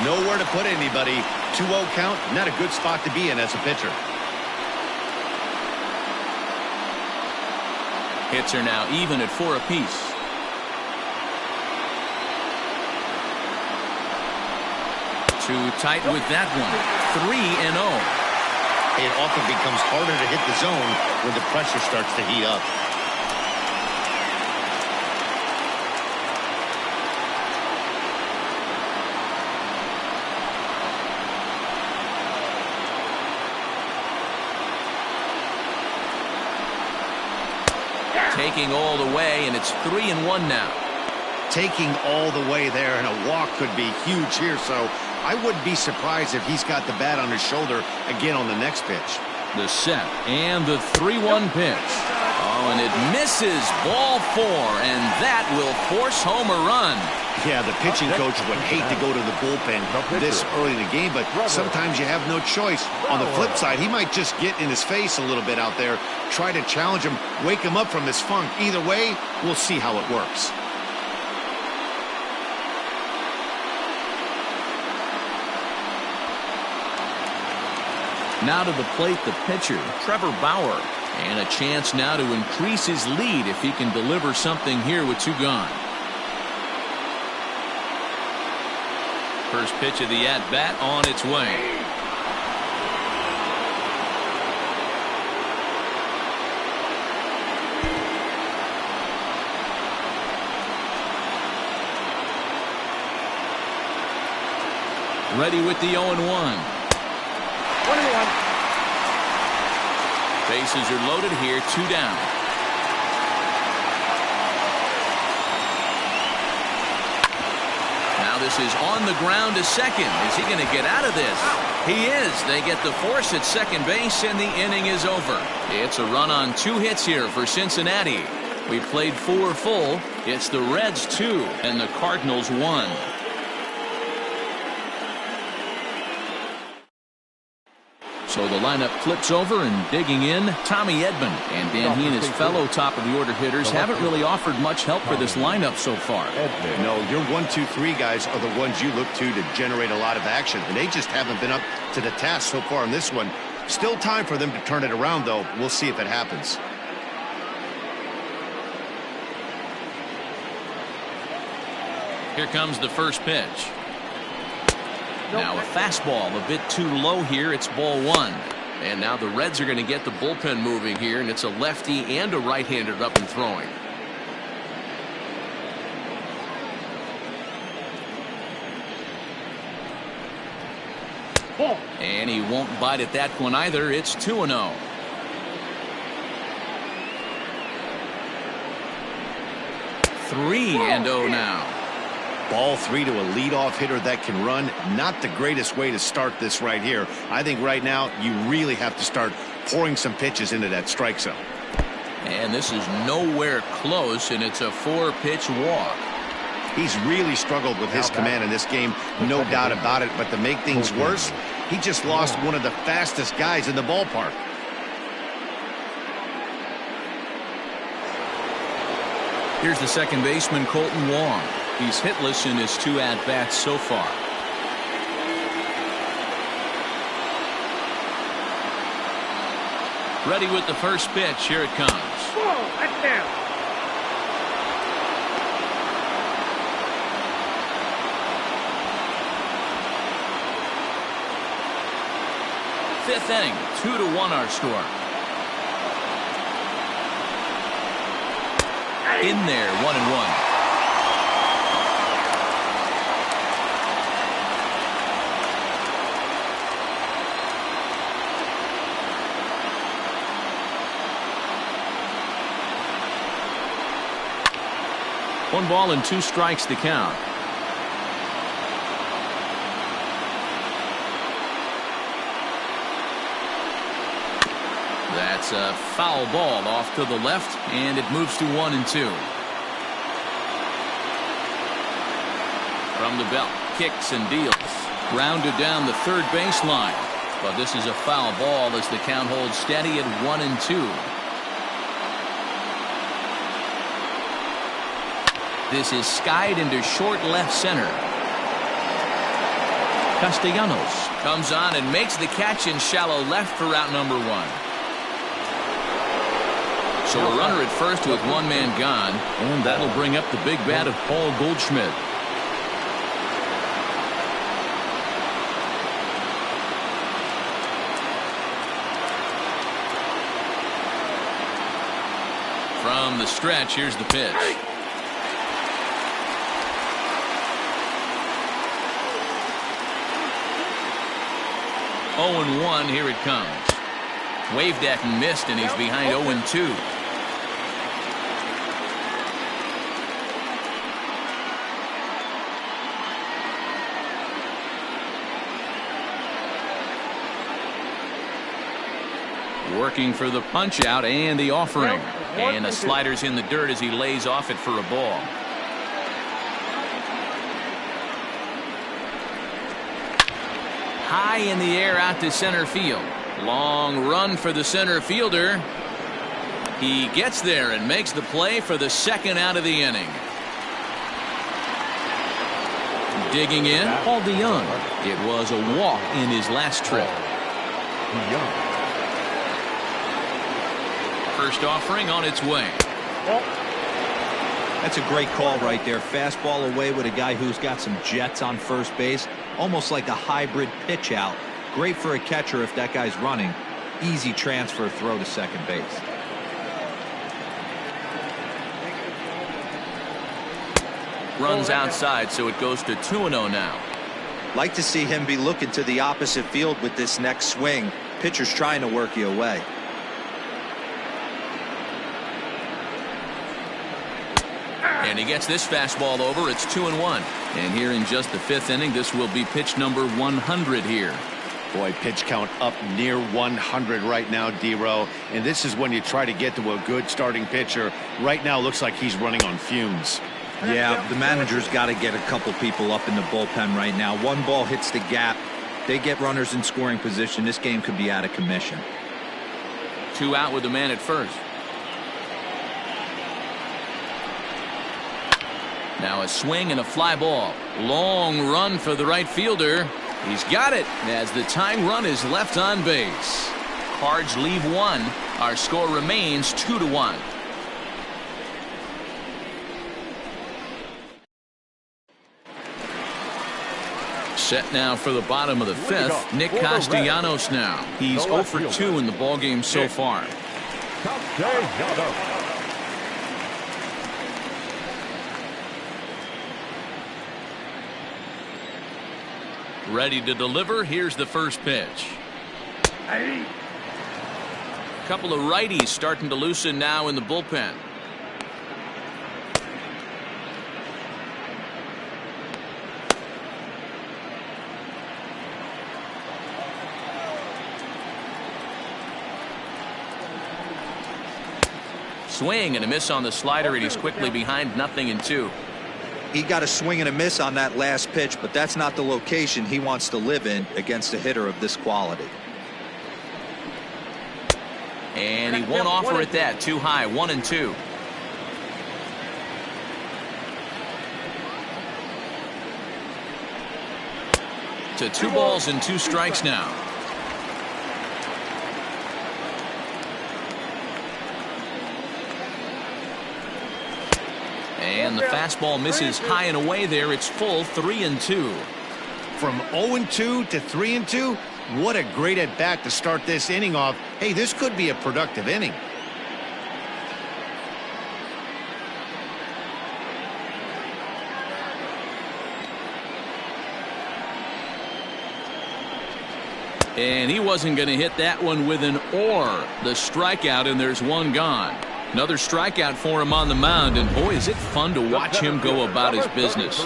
Nowhere to put anybody. 2-0 count, not a good spot to be in as a pitcher. Hits are now even at 4 apiece. Too tight with that one. 3-0. It often becomes harder to hit the zone when the pressure starts to heat up. Taking all the way, and it's 3-1 now. Taking all the way there, and a walk could be huge here, so I wouldn't be surprised if he's got the bat on his shoulder again on the next pitch. The set and the 3-1 pitch. Oh, and it misses. Ball 4, and that will force home a run. Yeah, the pitching coach would hate to go to the bullpen this early in the game, but sometimes you have no choice. On the flip side, he might just get in his face a little bit out there, try to challenge him, wake him up from his funk. Either way, we'll see how it works. Now to the plate, the pitcher, Trevor Bauer. And a chance now to increase his lead if he can deliver something here with 2 gone. First pitch of the at-bat on its way. Ready with the 0-1. 21. Bases are loaded here, 2 down. Now this is on the ground to second. Is he going to get out of this? He is. They get the force at second base, and the inning is over. It's a run on 2 hits here for Cincinnati. We played 4 full. It's the Reds 2 and the Cardinals 1. So the lineup flips over, and digging in, Tommy Edman. And Dan, he and his fellow top-of-the-order hitters haven't really offered much help for this lineup so far. No, your 1, 2, 3 guys are the ones you look to generate a lot of action, and they just haven't been up to the task so far in this one. Still time for them to turn it around, though. We'll see if it happens. Here comes the first pitch. Now a fastball a bit too low here. It's ball 1. And now the Reds are going to get the bullpen moving here, and it's a lefty and a right-hander up and throwing. And he won't bite at that one either. It's 2-0. Three and 0 now. Ball 3 to a leadoff hitter that can run. Not the greatest way to start this right here. I think right now you really have to start pouring some pitches into that strike zone. And this is nowhere close, and it's a 4-pitch walk. He's really struggled with his command in this game, no doubt about it. But to make things worse, he just lost one of the fastest guys in the ballpark. Here's the second baseman, Colton Wong. He's hitless in his 2 at-bats so far. Ready with the first pitch. Here it comes. Whoa, that's down. Fifth inning, 2-1 our score. In there, 1-1. One ball and 2 strikes to count. That's a foul ball off to the left, and it moves to 1-2. From the belt, kicks and deals. Grounded down the third baseline. But this is a foul ball as the count holds steady at 1-2. This is skied into short left center. Castellanos comes on and makes the catch in shallow left for out number 1. So a runner at first with one man gone, and that'll bring up the big bat of Paul Goldschmidt. From the stretch, here's the pitch. Oh, 0-1, here it comes. Waved at and missed, and he's behind 0-2. Working for the punch out and the offering. And the slider's in the dirt as he lays off it for a ball. High in the air out to center field. Long run for the center fielder. He gets there and makes the play for the second out of the inning. Digging in, Paul DeYoung. It was a walk in his last trip. First offering on its way. That's a great call right there. Fastball away with a guy who's got some jets on first base. Almost like a hybrid pitch out. Great for a catcher if that guy's running. Easy transfer throw to second base. Runs outside, so it goes to 2-0 now. Like to see him be looking to the opposite field with this next swing. Pitcher's trying to work you away. And he gets this fastball over. It's 2-1. And here in just the fifth inning, this will be pitch number 100 here. Boy, pitch count up near 100 right now, D-Row. And this is when you try to get to a good starting pitcher. Right now, looks like he's running on fumes. Yeah, the manager's got to get a couple people up in the bullpen right now. One ball hits the gap. They get runners in scoring position. This game could be out of commission. 2 out with the man at first. Now a swing and a fly ball. Long run for the right fielder. He's got it as the tying run is left on base. Cards leave 1. Our score remains 2-1. Set now for the bottom of the fifth. Nick Castellanos now. He's 0 for 2 in the ballgame so far. Ready to deliver. Here's the first pitch. A couple of righties starting to loosen now in the bullpen. Swing and a miss on the slider, and he's quickly behind 0-2. He got a swing and a miss on that last pitch, but that's not the location he wants to live in against a hitter of this quality. And he won't offer it that. Too high. 1-2. To 2 balls and 2 strikes now. And the fastball misses high and away there. It's full. 3-2. From 0-2 to 3-2. What a great at bat to start this inning off. Hey, this could be a productive inning. And he wasn't going to hit that one with an or. The strikeout, and there's 1 gone. Another strikeout for him on the mound, and boy, is it fun to watch him go about his business.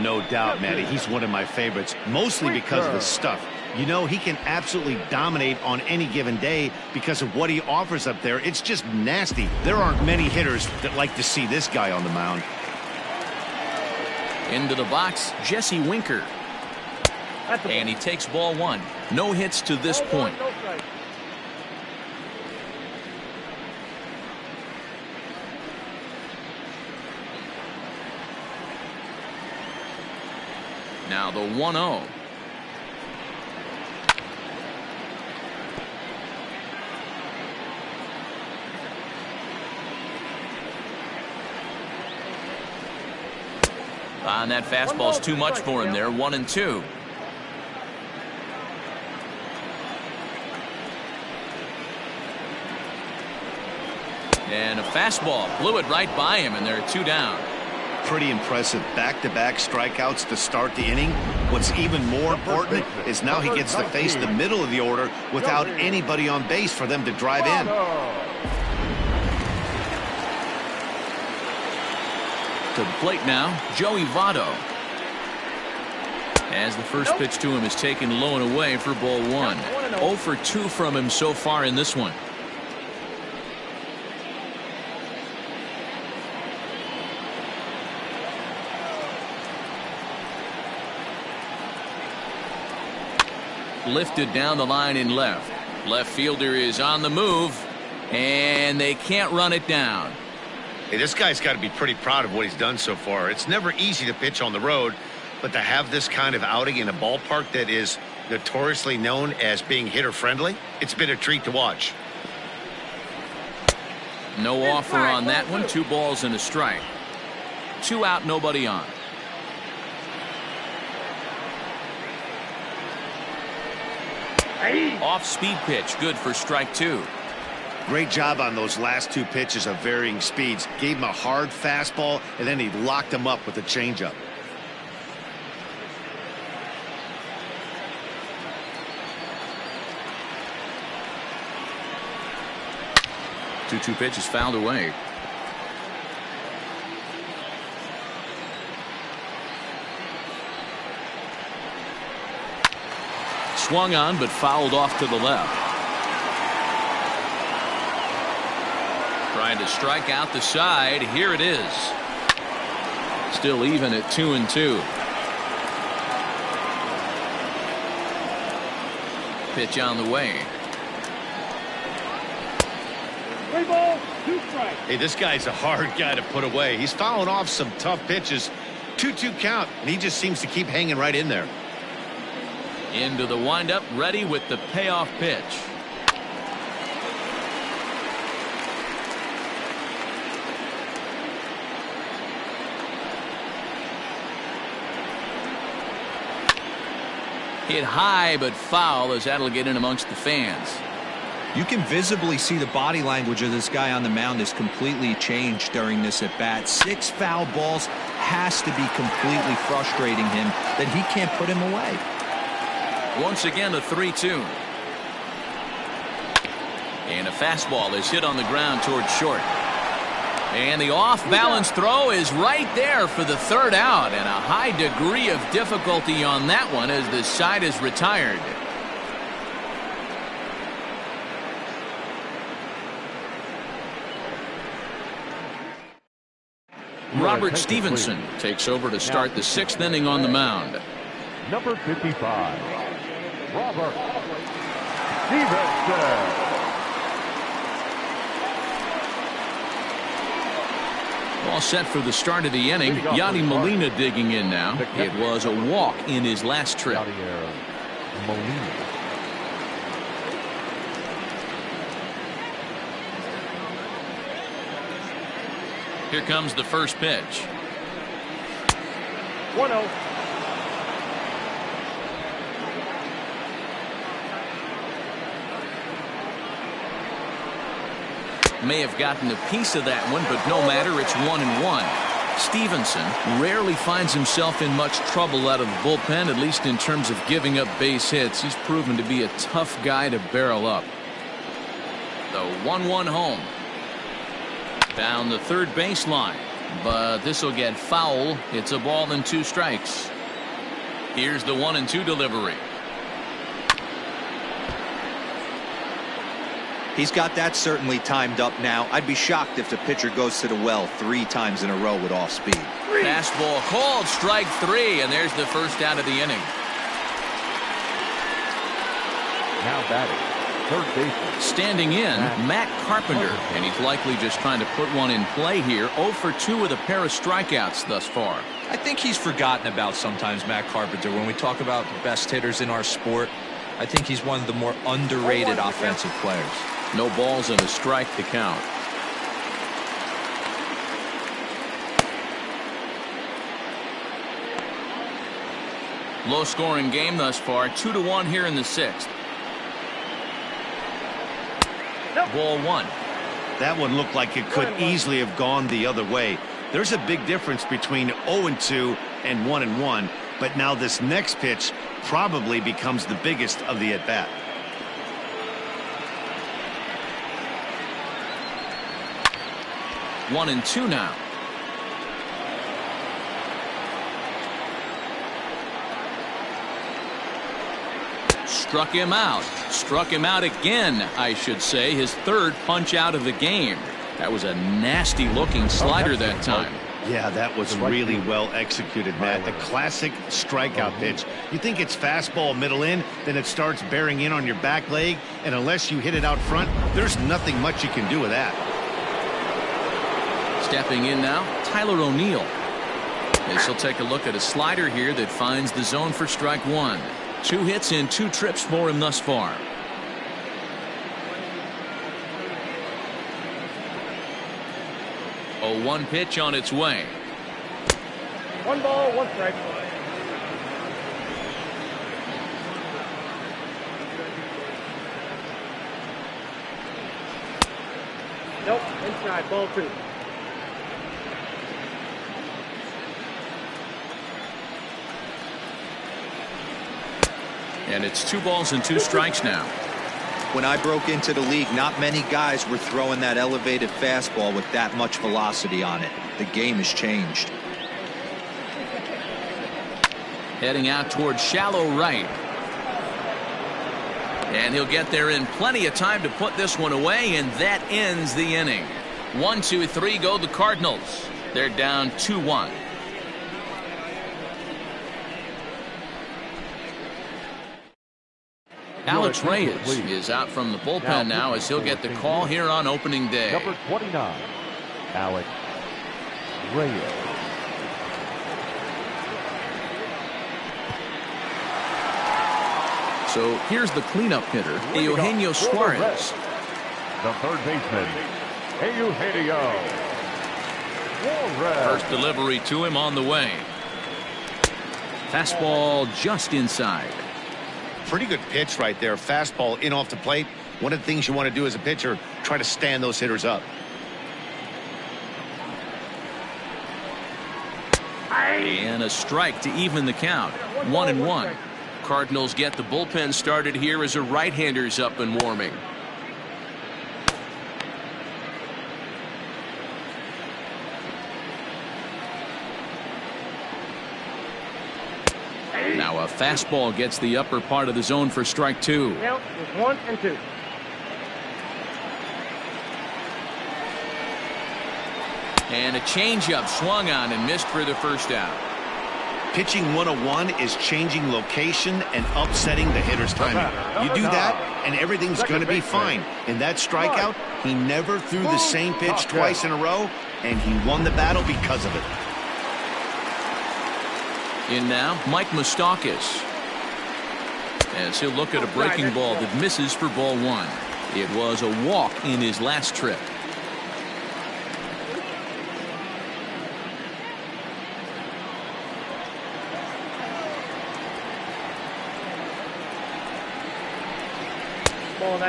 No doubt, Matty. He's one of my favorites, mostly because of his stuff. You know, he can absolutely dominate on any given day because of what he offers up there. It's just nasty. There aren't many hitters that like to see this guy on the mound. Into the box, Jesse Winker. And he takes ball 1. No hits to this point. Now the 1-0. And that fastball's too much for him there. 1-2. And a fastball blew it right by him, and there are 2 down. Pretty impressive back-to-back strikeouts to start the inning. What's even more important is now he gets to face the middle of the order without anybody on base for them to drive in. To the plate now, Joey Votto. As the first pitch to him is taken low and away for ball 1. 0 for 2 from him so far in this one. Lifted down the line in left. Left fielder is on the move, and they can't run it down. Hey, this guy's got to be pretty proud of what he's done so far. It's never easy to pitch on the road, but to have this kind of outing in a ballpark that is notoriously known as being hitter-friendly, it's been a treat to watch. No offer on that one. 2 balls and a strike. 2 out, nobody on. Off-speed pitch, good for strike 2. Great job on those last 2 pitches of varying speeds. Gave him a hard fastball, and then he locked him up with a changeup. Two pitches fouled away. Swung on, but fouled off to the left. Trying to strike out the side. Here it is. Still even at 2-2. Pitch on the way. 3 balls, 2 strikes. Hey, this guy's a hard guy to put away. He's fouling off some tough pitches. 2-2 count, and he just seems to keep hanging right in there. Into the windup, ready with the payoff pitch. Hit high but foul, as that'll get in amongst the fans. You can visibly see the body language of this guy on the mound is completely changed during this at bat. 6 foul balls has to be completely frustrating him that he can't put him away. Once again, a 3-2. And a fastball is hit on the ground towards short. And the off-balance throw is right there for the 3rd out, and a high degree of difficulty on that one as the side is retired. Robert Stevenson takes over to start the 6th inning on the mound. Number 55, Robert Stevenson. All set for the start of the inning. Yadi Molina digging in now. It was a walk in his last trip. Molina. Here comes the first pitch. 1-0. May have gotten a piece of that one, but no matter, it's 1-1. Stevenson rarely finds himself in much trouble out of the bullpen, at least in terms of giving up base hits. He's proven to be a tough guy to barrel up. The 1-1 home. Down the third baseline, but this will get foul. It's a ball and 2 strikes. Here's the 1-2 delivery. He's got that certainly timed up now. I'd be shocked if the pitcher goes to the well 3 times in a row with off speed. Fastball called, strike 3, and there's the first out of the inning. Now batting, third baseman. Standing in, Matt Carpenter, and he's likely just trying to put one in play here. 0 for 2 with a pair of strikeouts thus far. I think he's forgotten about sometimes, Matt Carpenter. When we talk about the best hitters in our sport, I think he's one of the more underrated offensive players. No balls and a strike to count. Low-scoring game thus far, 2-1 here in the 6th. Ball 1. That one looked like it could easily have gone the other way. There's a big difference between 0-2 and 1-1, but now this next pitch probably becomes the biggest of the at-bat. One and two now. Struck him out. Struck him out again, I should say. His third punch out of the game. That was a nasty looking slider that time. Yeah, that was really well executed, Matt. The classic strikeout pitch. You think it's fastball middle in, then it starts bearing in on your back leg, and unless you hit it out front, there's nothing much you can do with that. Stepping in now, Tyler O'Neill. As he'll take a look at a slider here that finds the zone for strike one. 2 hits in 2 trips for him thus far. A 1 pitch on its way. 1 ball, 1 strike. Nope, inside, ball 2. And it's 2 balls and 2 strikes now. When I broke into the league, not many guys were throwing that elevated fastball with that much velocity on it. The game has changed. Heading out towards shallow right. And he'll get there in plenty of time to put this one away, and that ends the inning. 1, 2, 3 go the Cardinals. They're down 2-1. Alex Reyes is out from the bullpen now as he'll get the call here on opening day. Number 29, Alex Reyes. So here's the cleanup hitter, Eugenio Suarez. The third baseman, Eugenio Suarez. First delivery to him on the way. Fastball just inside. Pretty good pitch right there. Fastball in off the plate. One of the things you want to do as a pitcher, try to stand those hitters up. And a strike to even the count. 1-1. Cardinals get the bullpen started here as a right-hander's up and warming. Now a fastball gets the upper part of the zone for strike 2. Count is 1 and 2. And a changeup swung on and missed for the first out. Pitching 101 is changing location and upsetting the hitter's timing. You do that, and everything's going to be fine. In that strikeout, he never threw the same pitch twice in a row, and he won the battle because of it. In now, Mike Moustakas. As he'll look at a breaking ball that misses for ball 1. It was a walk in his last trip.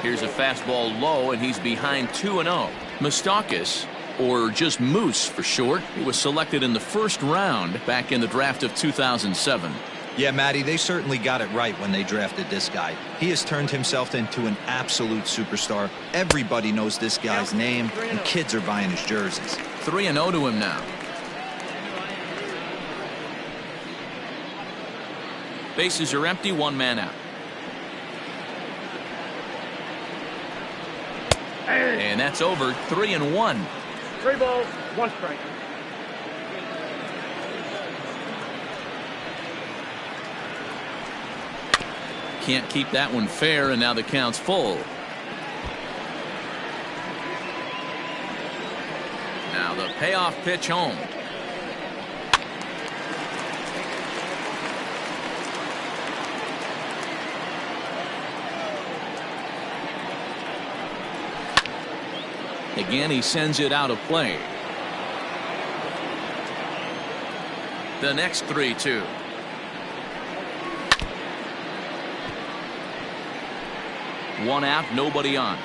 Here's a fastball low, and he's behind 2-0. Moustakas, or just Moose for short, he was selected in the first round back in the draft of 2007. Yeah, Matty, they certainly got it right when they drafted this guy. He has turned himself into an absolute superstar. Everybody knows this guy's name, and kids are buying his jerseys. 3-0 to him now. Bases are empty, 1 man out. And that's over. 3-1. 3 balls, 1 strike. Can't keep that one fair, and now the count's full. Now the payoff pitch home. Again, he sends it out of play. The next 3-2. One out, nobody on.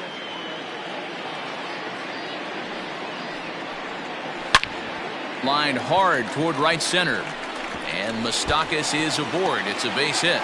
Lined hard toward right center. And Moustakas is aboard. It's a base hit.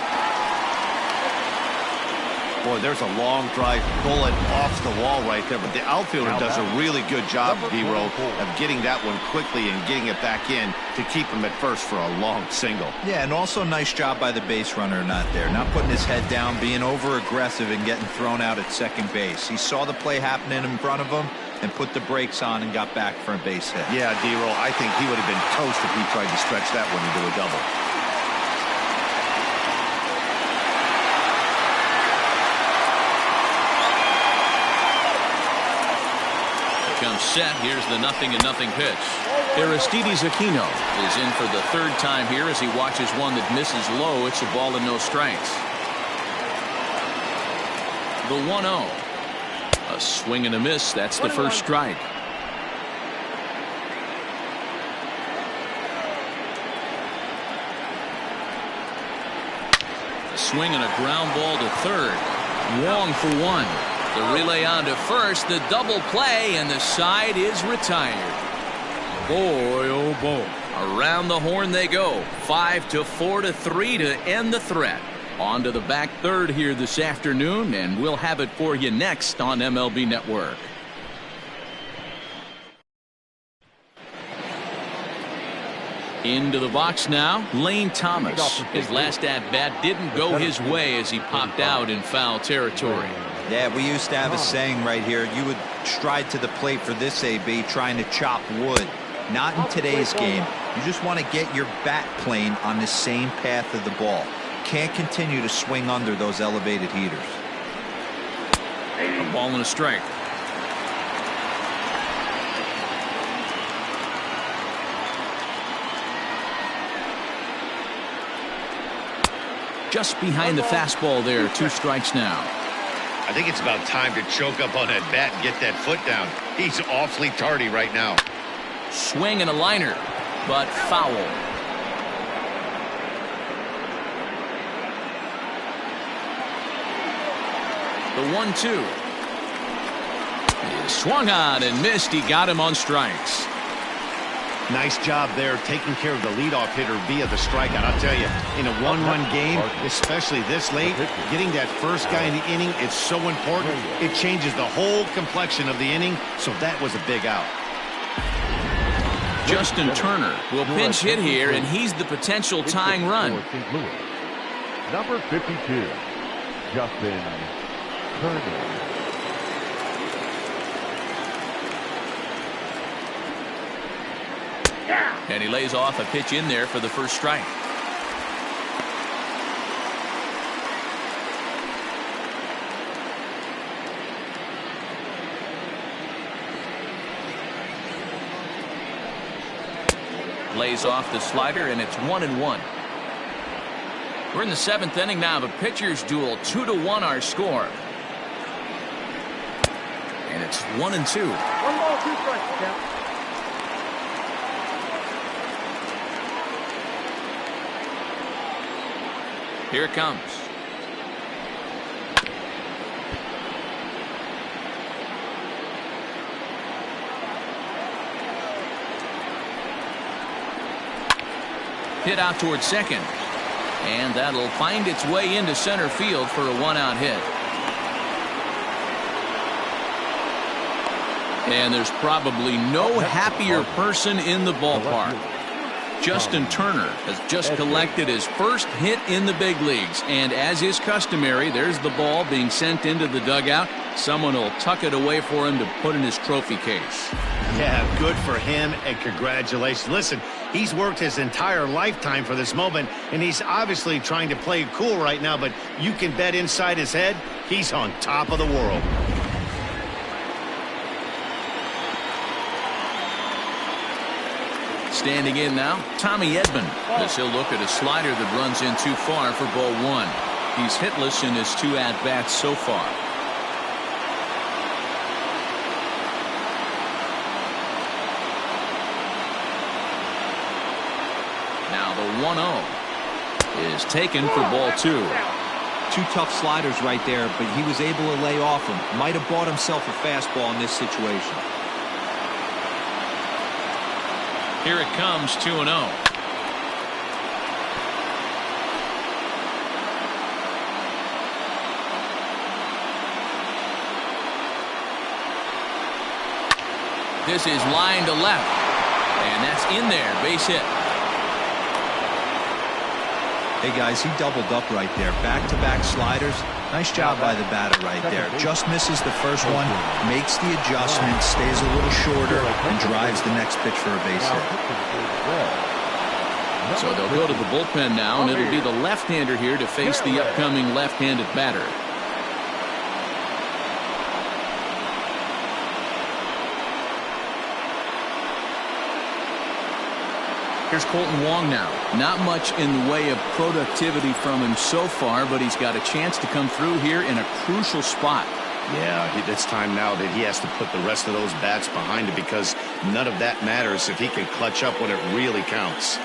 Boy, there's a long drive bullet off the wall right there, but the outfielder does a really good job, D-Roll, of getting that one quickly and getting it back in to keep him at first for a long single. Yeah, and also nice job by the base runner not there. Not putting his head down, being over-aggressive and getting thrown out at second base. He saw the play happening in front of him and put the brakes on and got back for a base hit. Yeah, D-Roll, I think he would have been toast if he tried to stretch that one into a double. Comes set. Here's the 0-0 pitch. Aristides Aquino is in for the third time here as he watches one that misses low. It's a ball and no strikes. The 1-0. A swing and a miss. That's the first strike. A swing and a ground ball to third. Wong for one. The relay on to first, the double play, and the side is retired. Boy, oh boy. Around the horn they go. 5-4-3 to end the threat. On to the back third here this afternoon, and we'll have it for you next on MLB Network. Into the box now, Lane Thomas. His last at-bat didn't go his way as he popped out in foul territory. Yeah, we used to have a saying right here. You would stride to the plate for this AB trying to chop wood. Not in today's game. You just want to get your bat plane on the same path of the ball. Can't continue to swing under those elevated heaters. A ball and a strike. Just behind the fastball there. 2 strikes now. I think it's about time to choke up on that bat and get that foot down. He's awfully tardy right now. Swing and a liner, but foul. The 1-2. He swung on and missed. He got him on strikes. Nice job there taking care of the leadoff hitter via the strikeout. I'll tell you, in a one-run game, especially this late, getting that first guy in the inning, it's so important. It changes the whole complexion of the inning, so that was a big out. Justin Turner will pinch hit here, and he's the potential tying run. Number 52, Justin Turner. And he lays off a pitch in there for the first strike. Lays off the slider, and it's 1-1. We're in the 7th inning now. The pitcher's duel, 2-1 our score. And it's 1-2. 1 ball, 2 strikes, count. Here it comes. Hit out towards second. And that'll find its way into center field for a 1-out hit. And there's probably no happier person in the ballpark. Justin Turner has just collected his first hit in the big leagues, and as is customary, there's the ball being sent into the dugout. Someone will tuck it away for him to put in his trophy case. Yeah, good for him, and congratulations. Listen, he's worked his entire lifetime for this moment, and he's obviously trying to play it cool right now, but you can bet inside his head, he's on top of the world. Standing in now, Tommy Edman, as he'll look at a slider that runs in too far for ball 1. He's hitless in his 2 at-bats so far. Now the 1-0 is taken for ball 2. Two tough sliders right there, but he was able to lay off them. Might have bought himself a fastball in this situation. Here it comes, 2-0. This is line to left, and that's in there, base hit. Hey guys, he doubled up right there. Back-to-back sliders. Nice job by the batter right there. Just misses the first one, makes the adjustment, stays a little shorter, and drives the next pitch for a base hit. So they'll go to the bullpen now, and it'll be the left-hander here to face the upcoming left-handed batter. Here's Colton Wong now. Not much in the way of productivity from him so far, but he's got a chance to come through here in a crucial spot. Yeah, it's time now that he has to put the rest of those bats behind it, because none of that matters if he can clutch up when it really counts.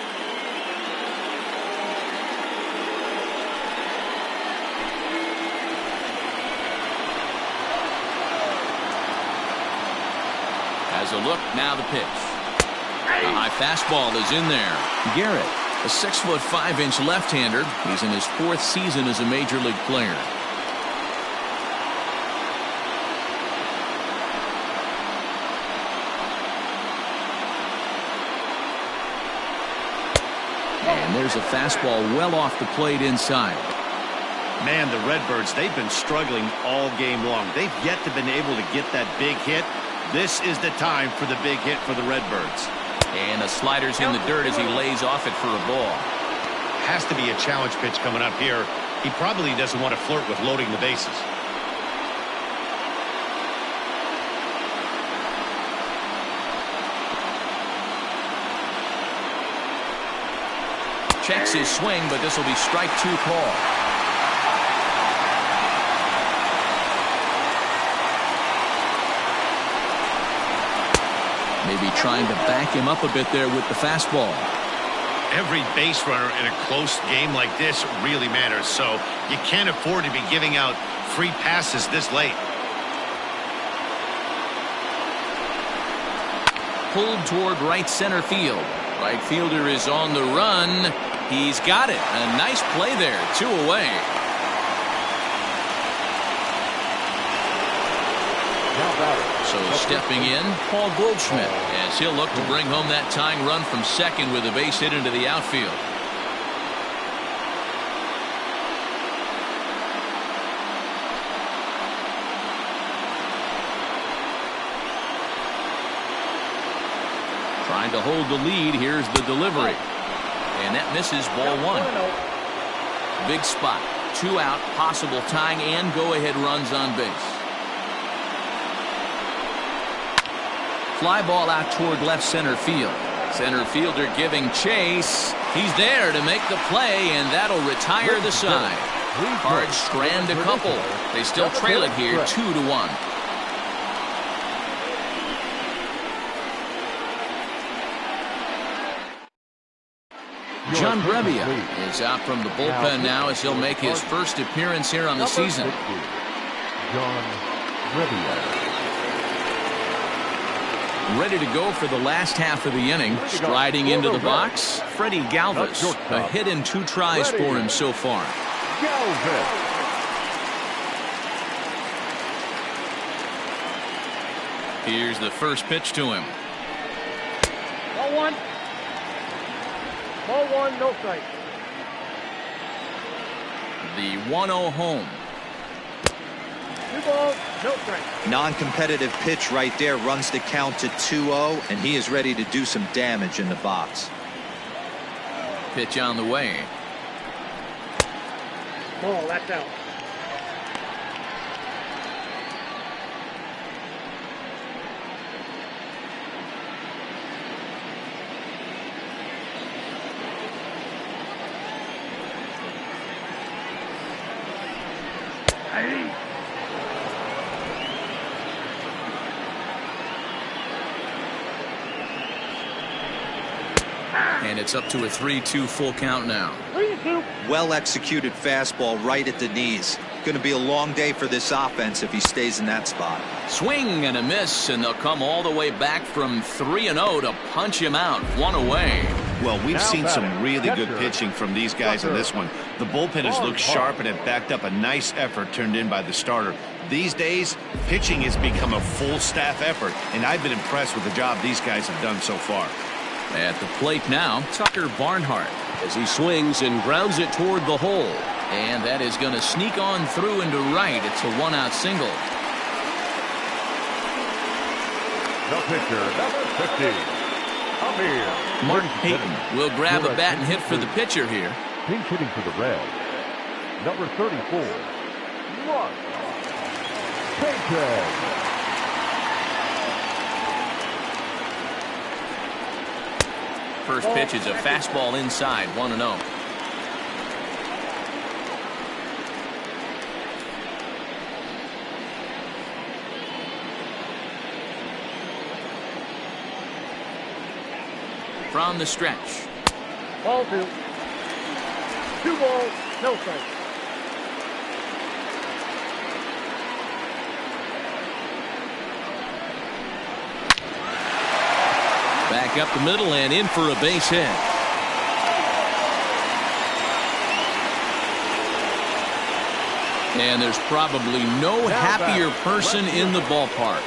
Has a look, now the pitch. A high fastball is in there. Garrett, a 6'5" left-hander. He's in his 4th season as a major league player. And there's a fastball well off the plate inside. Man, the Redbirds, they've been struggling all game long. They've yet to been able to get that big hit. This is the time for the big hit for the Redbirds. And the slider's in the dirt as he lays off it for a ball. Has to be a challenge pitch coming up here. He probably doesn't want to flirt with loading the bases. Checks his swing, but this will be strike 2 call. Maybe trying to back him up a bit there with the fastball. Every base runner in a close game like this really matters, so you can't afford to be giving out free passes this late. Pulled toward right center field. Right fielder is on the run. He's got it. A nice play there. 2 away. So stepping in, Paul Goldschmidt, as he'll look to bring home that tying run from second with a base hit into the outfield. Trying to hold the lead. Here's the delivery. And that misses, ball 1. Big spot. 2 out, possible tying and go-ahead runs on base. Fly ball out toward left center field. Center fielder giving chase. He's there to make the play, and that'll retire the side. Cards strand a couple. They still trail it here 2-1. John Brebbia is out from the bullpen now as he'll make his first appearance here on the season. John Brebbia. Ready to go for the last half of the inning. Striding into the box, Freddie Galvis. A hit and 2 tries for him so far. Here's the first pitch to him. Ball 1. Ball 1, no strike. The 1-0 home. 2 balls, no strike. Non-competitive pitch right there, runs the count to 2-0, and he is ready to do some damage in the box. Pitch on the way. Ball, that's out. And And it's up to a 3-2 full count now. 3-2. Well executed fastball right at the knees. Going to be a long day for this offense if he stays in that spot. Swing and a miss, and they'll come all the way back from 3-0 to punch him out. One away. Well, we've Now seen some batting, really good catcher. pitching from these guys in this one. The bullpen has looked sharp and have backed up a nice effort turned in by the starter. These days, pitching has become a full staff effort, and I've been impressed with the job these guys have done so far. At the plate now, Tucker Barnhart as he swings and grounds it toward the hole. And that is going to sneak on through into right. It's a one-out single. The pitcher, number 50. Amir. Mark Payton will grab a bat and hit for the pitcher here. Pinch hitting for the Reds. Number 34. Mark Payton. First pitch is a fastball inside, 1-0. From the stretch. Ball 2. 2 balls, no strikes. Back up the middle and in for a base hit. And there's probably no happier person in the ballpark.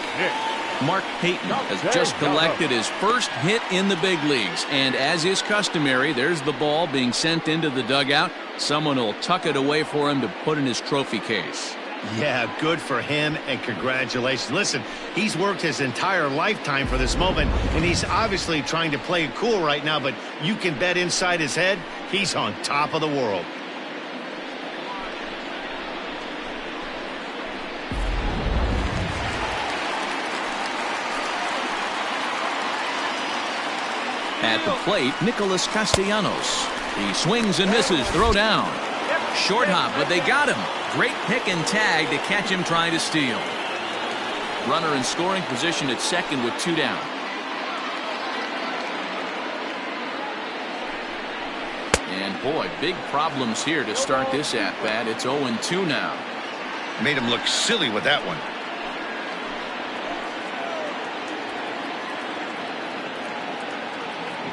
Mark Payton has just collected his first hit in the big leagues. And as is customary, there's the ball being sent into the dugout. Someone will tuck it away for him to put in his trophy case. Yeah, good for him, and congratulations. Listen, he's worked his entire lifetime for this moment, and he's obviously trying to play it cool right now, but you can bet inside his head, he's on top of the world. At the plate, Nicholas Castellanos. He swings and misses. Throw down. Short hop, but they got him. Great pick and tag to catch him trying to steal. Runner in scoring position at second with 2 down. And boy, big problems here to start this at-bat. It's 0-2 now. Made him look silly with that one.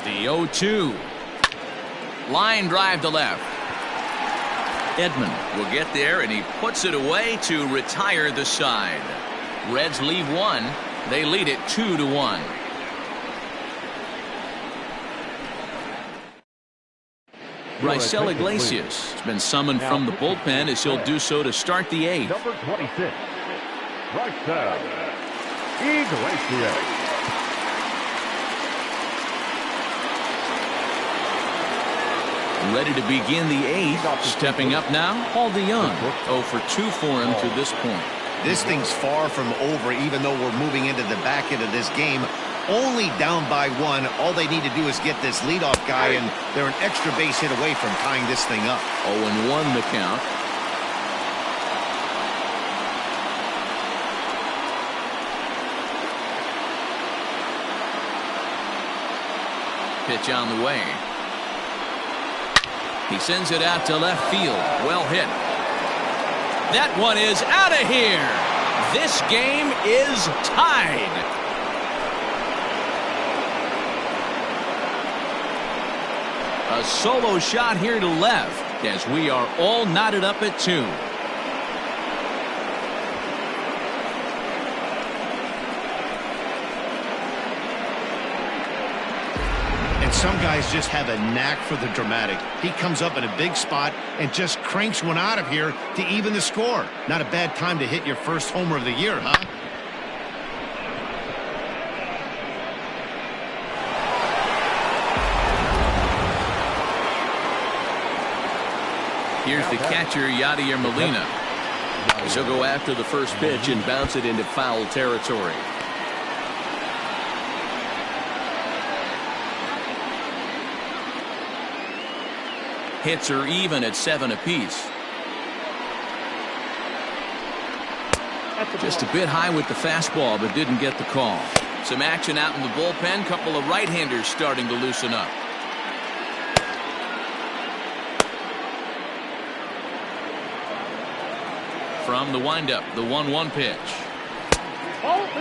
The 0-2. Line drive to left. Edman will get there, and he puts it away to retire the side. Reds leave 1. They lead it 2-1. Raisel Iglesias has been summoned from the bullpen as he'll do so to start the 8th. Number 26. Raisel Iglesias. Ready to begin the 8th. Stepping up now, Paul DeYoung. 0 for 2 for him to this point. This thing's far from over, even though we're moving into the back end of this game. Only down by 1. All they need to do is get this leadoff guy, and they're an extra base hit away from tying this thing up. 0-1 the count. Pitch on the way. He sends it out to left field. Well hit. That one is out of here. This game is tied. A solo shot here to left as we are all knotted up at 2. And some guys just have a knack for the dramatic. He comes up in a big spot and just cranks one out of here to even the score. Not a bad time to hit your first homer of the year, huh? Here's the catcher, Yadier Molina. He'll go after the first pitch and bounce it into foul territory. Hits are even at 7 apiece. Just a bit high with the fastball, but didn't get the call. Some action out in the bullpen. Couple of right-handers starting to loosen up. From the windup, the 1-1 pitch. Ball 2.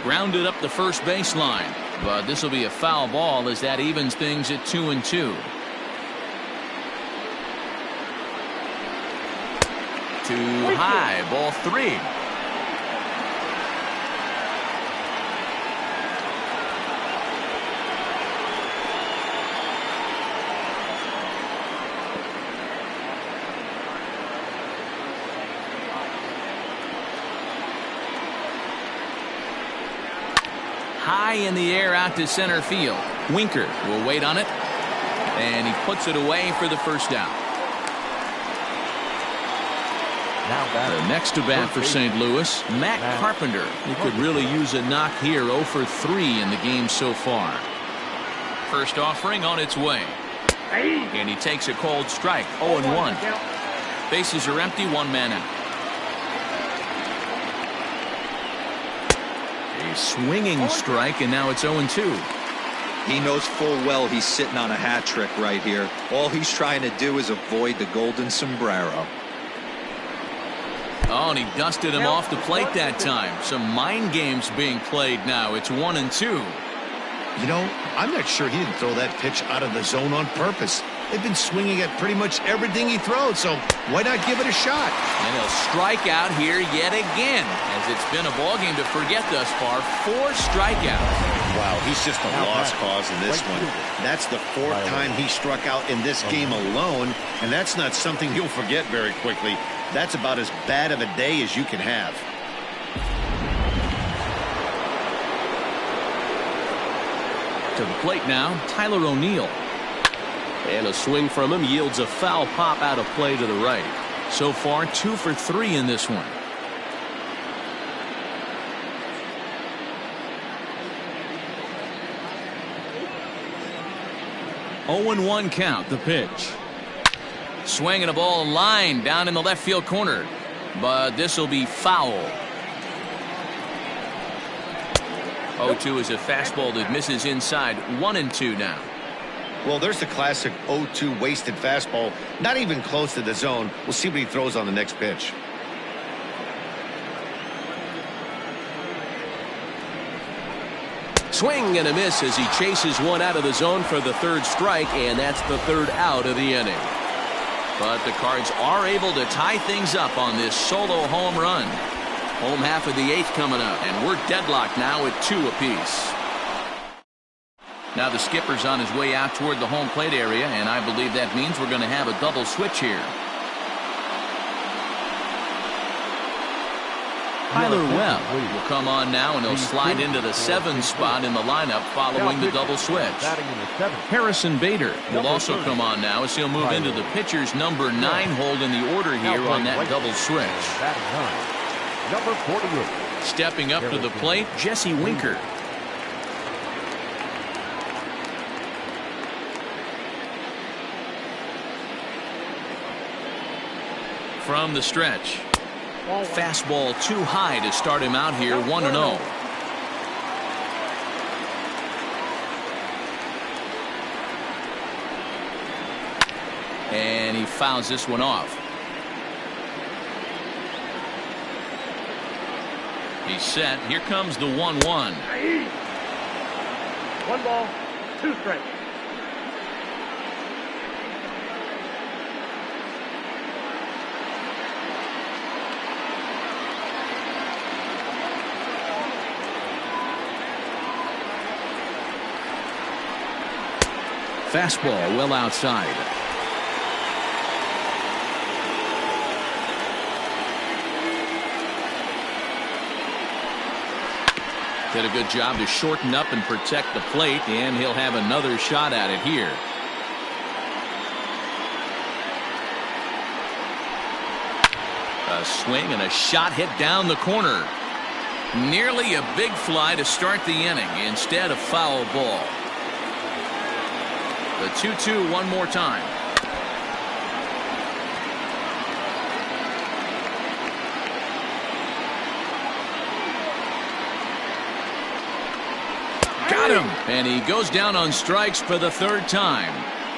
Grounded up the first baseline, but this will be a foul ball as that evens things at 2-2. Too high, ball 3. High in the air out to center field. Winker will wait on it, and he puts it away for the first out. The next to bat for St. Louis, Matt Carpenter. He could really use a knock here. 0 for 3 in the game so far. First offering on its way, and he takes a cold strike. 0-1. Bases are empty, 1 man out. A swinging strike, and now it's 0-2. He knows full well he's sitting on a hat trick right here. All he's trying to do is avoid the golden sombrero. Oh, and he dusted him off the plate that time. Some mind games being played now. It's 1-2. You know, I'm not sure he didn't throw that pitch out of the zone on purpose. They've been swinging at pretty much everything he throws, so why not give it a shot? And he'll strike out here yet again, as it's been a ballgame to forget thus far. 4 strikeouts. Wow, he's just a lost cause in this one. That's the 4th time he struck out in this game alone, and that's not something you'll forget very quickly. That's about as bad of a day as you can have. To the plate now, Tyler O'Neill. And a swing from him yields a foul pop out of play to the right. So far, 2 for 3 in this one. Oh, 1 count, the pitch. Swinging a ball line down in the left field corner, but this will be foul. 0-2 is a fastball that misses inside. 1-2 now. Well, there's the classic 0-2 wasted fastball. Not even close to the zone. We'll see what he throws on the next pitch. Swing and a miss as he chases one out of the zone for the 3rd strike, and that's the 3rd out of the inning. But the Cards are able to tie things up on this solo home run. Home half of the 8th coming up, and we're deadlocked now at 2 apiece. Now the skipper's on his way out toward the home plate area, and I believe that means we're going to have a double switch here. Tyler Webb will come on now, and he'll slide into the 7 spot in the lineup following the double switch. Harrison Bader will also come on now as he'll move into the pitcher's number 9 hold in the order here on that double switch. Number 48. Stepping up to the plate, Jesse Winker. From the stretch. Fastball too high to start him out here. 1-0. And he fouls this one off. He's set. Here comes the 1-1. 1 ball, 2 strikes. Fastball well outside. Did a good job to shorten up and protect the plate, and he'll have another shot at it here. A swing and a shot hit down the corner. Nearly a big fly to start the inning. Instead, a foul ball. The 2-2 one more time. got him. And he goes down on strikes for the third time.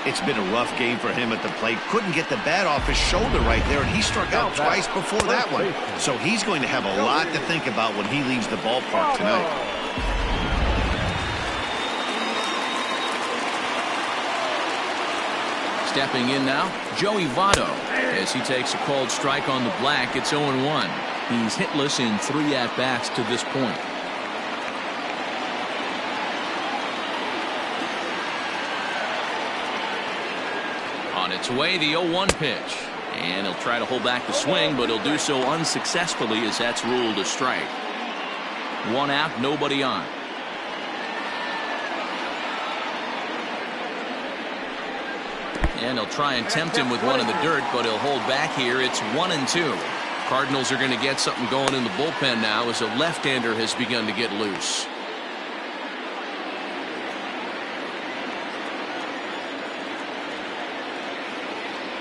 It's been a rough game for him at the plate. Couldn't get the bat off his shoulder right there, and he struck out twice before that one. So he's going to have a lot to think about when he leaves the ballpark tonight. Stepping in now, Joey Votto. As he takes a called strike on the black, it's 0-1. He's hitless in 3 at-bats to this point. On its way, the 0-1 pitch. And he'll try to hold back the swing, but he'll do so unsuccessfully as that's ruled a strike. 1 out, nobody on. And he'll try and tempt him with one in the dirt, but he'll hold back here. It's 1-2. Cardinals are going to get something going in the bullpen now as a left-hander has begun to get loose.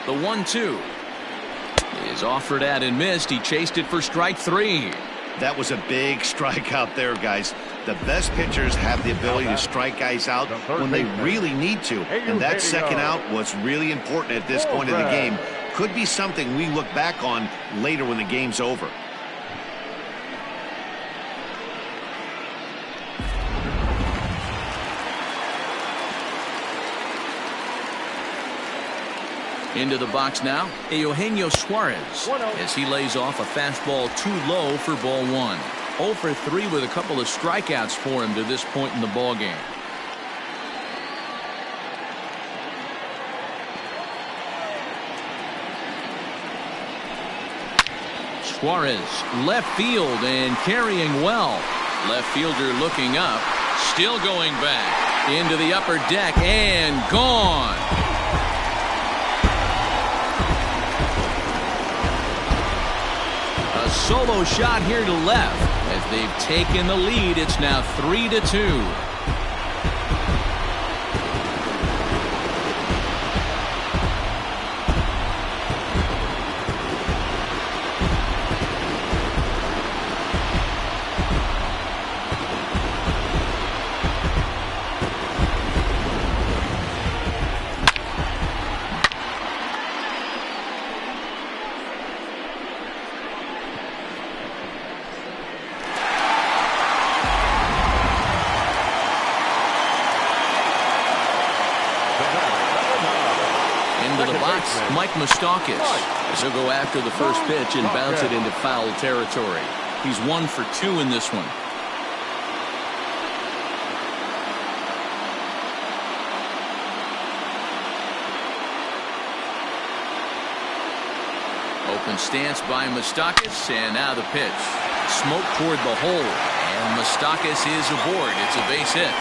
The 1-2 is offered at and missed. He chased it for strike 3. That was a big strikeout there, guys. The best pitchers have the ability to strike guys out when they really need to. And that second out was really important at this point of the game. Could be something we look back on later when the game's over. Into the box now, Eugenio Suarez, as he lays off a fastball too low for ball 1. 0 for 3 with a couple of strikeouts for him to this point in the ballgame. Suarez, left field and carrying well. Left fielder looking up, still going back into the upper deck and gone. A solo shot here to left. As they've taken the lead, it's now 3-2. Mike Moustakas, as he'll go after the first pitch and bounce it into foul territory. He's 1 for 2 in this one. Open stance by Moustakas, and now the pitch. Smoke toward the hole, and Moustakas is aboard. It's a base hit.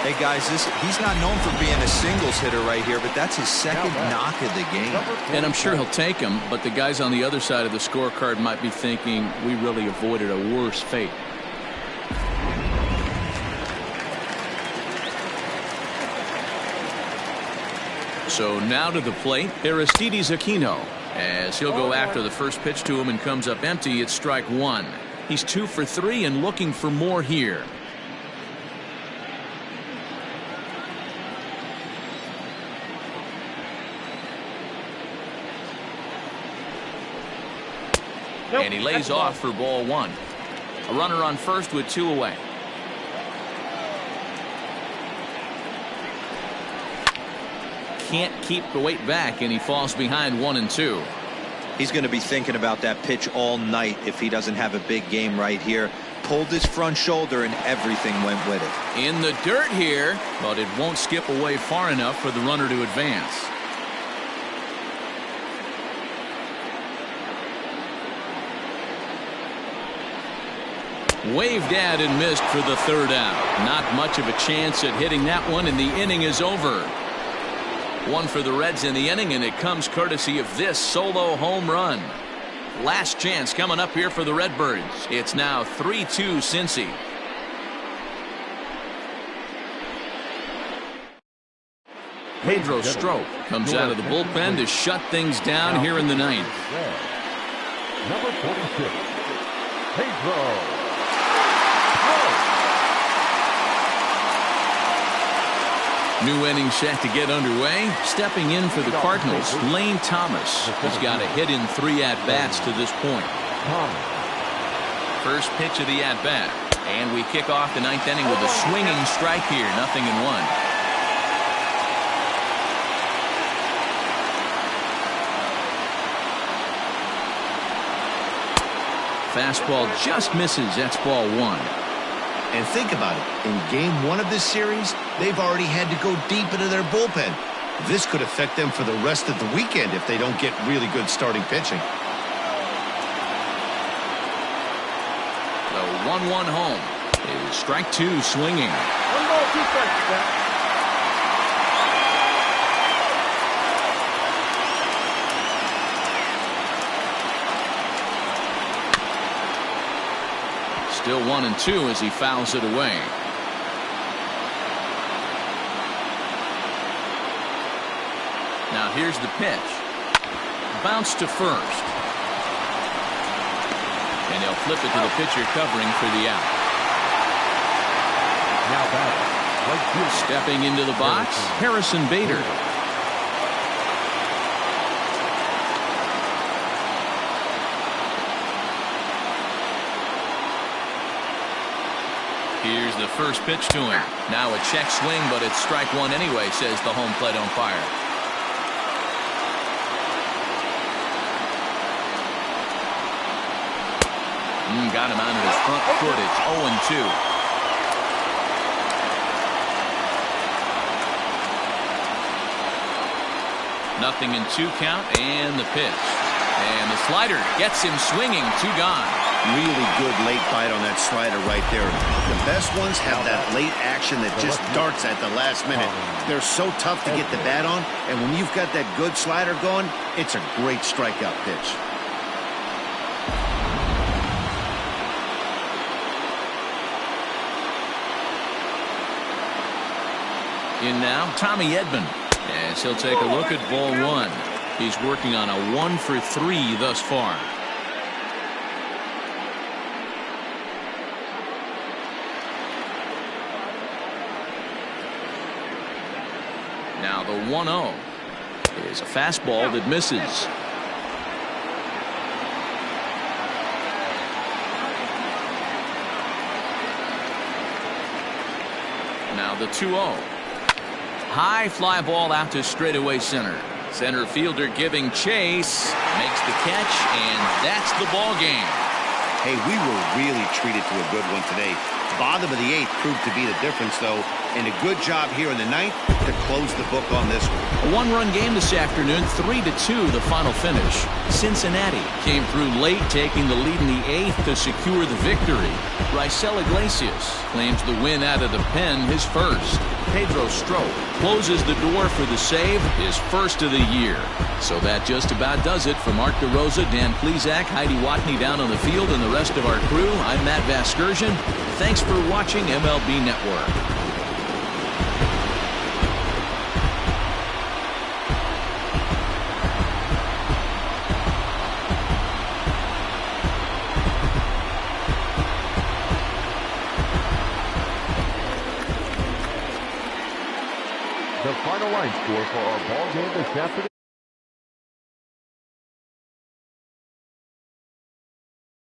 Hey guys, he's not known for being a singles hitter right here, but that's his second knock of the game. And I'm sure he'll take him, but the guys on the other side of the scorecard might be thinking we really avoided a worse fate. So now to the plate, Aristides Aquino, as he'll go after the first pitch to him and comes up empty. It's strike 1. He's 2 for 3 and looking for more here. And he lays off for ball 1. A runner on first with 2 away. Can't keep the weight back, and he falls behind 1-2. He's going to be thinking about that pitch all night if he doesn't have a big game right here. Pulled his front shoulder and everything went with it. In the dirt here, but it won't skip away far enough for the runner to advance. Waved at and missed for the third out. Not much of a chance at hitting that one, and the inning is over. 1 for the Reds in the inning, and it comes courtesy of this solo home run. Last chance coming up here for the Redbirds. It's now 3-2 Cincy. Pedro Strop comes out of the bullpen to shut things down here in the 9th. Number 46, Pedro. New inning set to get underway. Stepping in for the Cardinals, Lane Thomas. He's got a hit in 3 at-bats to this point. First pitch of the at-bat. And we kick off the 9th inning with a swinging strike here. 0-1. Fastball just misses. That's ball 1. And think about it. In game 1 of this series, they've already had to go deep into their bullpen. This could affect them for the rest of the weekend if they don't get really good starting pitching. The 1-1 home is strike 2 swinging. 1 ball, 2 strikes, Jack. Still 1-2 as he fouls it away. Now here's the pitch. Bounce to first. And he'll flip it to the pitcher covering for the out. Now batting, right field. Stepping into the box, Harrison Bader. Here's the first pitch to him. Now a check swing, but it's strike 1 anyway, says the home plate umpire. Got him out of his front foot. It's 0-2. Nothing in 2 count, and the pitch. And the slider gets him swinging. 2 gone. Really good late bite on that slider right there. The best ones have that late action that just darts at the last minute. They're so tough to get the bat on, and when you've got that good slider going, it's a great strikeout pitch. In now, Tommy Edman, as he'll take a look at ball 1. He's working on a 1 for 3 thus far. Now the 1-0 is a fastball that misses. Now the 2-0. High fly ball out to straightaway center. Center fielder giving chase. Makes the catch, and that's the ball game. Hey, we were really treated to a good one today. Bottom of the 8th proved to be the difference, though, and a good job here in the 9th to close the book on this one. A 1-run game this afternoon, 3-2 the final finish. Cincinnati came through late, taking the lead in the 8th to secure the victory. Raisel Iglesias claims the win out of the pen, his first. Pedro Strop closes the door for the save, his first of the year. So that just about does it. For Mark DeRosa, Dan Plesac, Heidi Watney down on the field, and the rest of our crew, I'm Matt Vasgersian. Thanks for watching MLB Network. The final line score for our ball game this afternoon.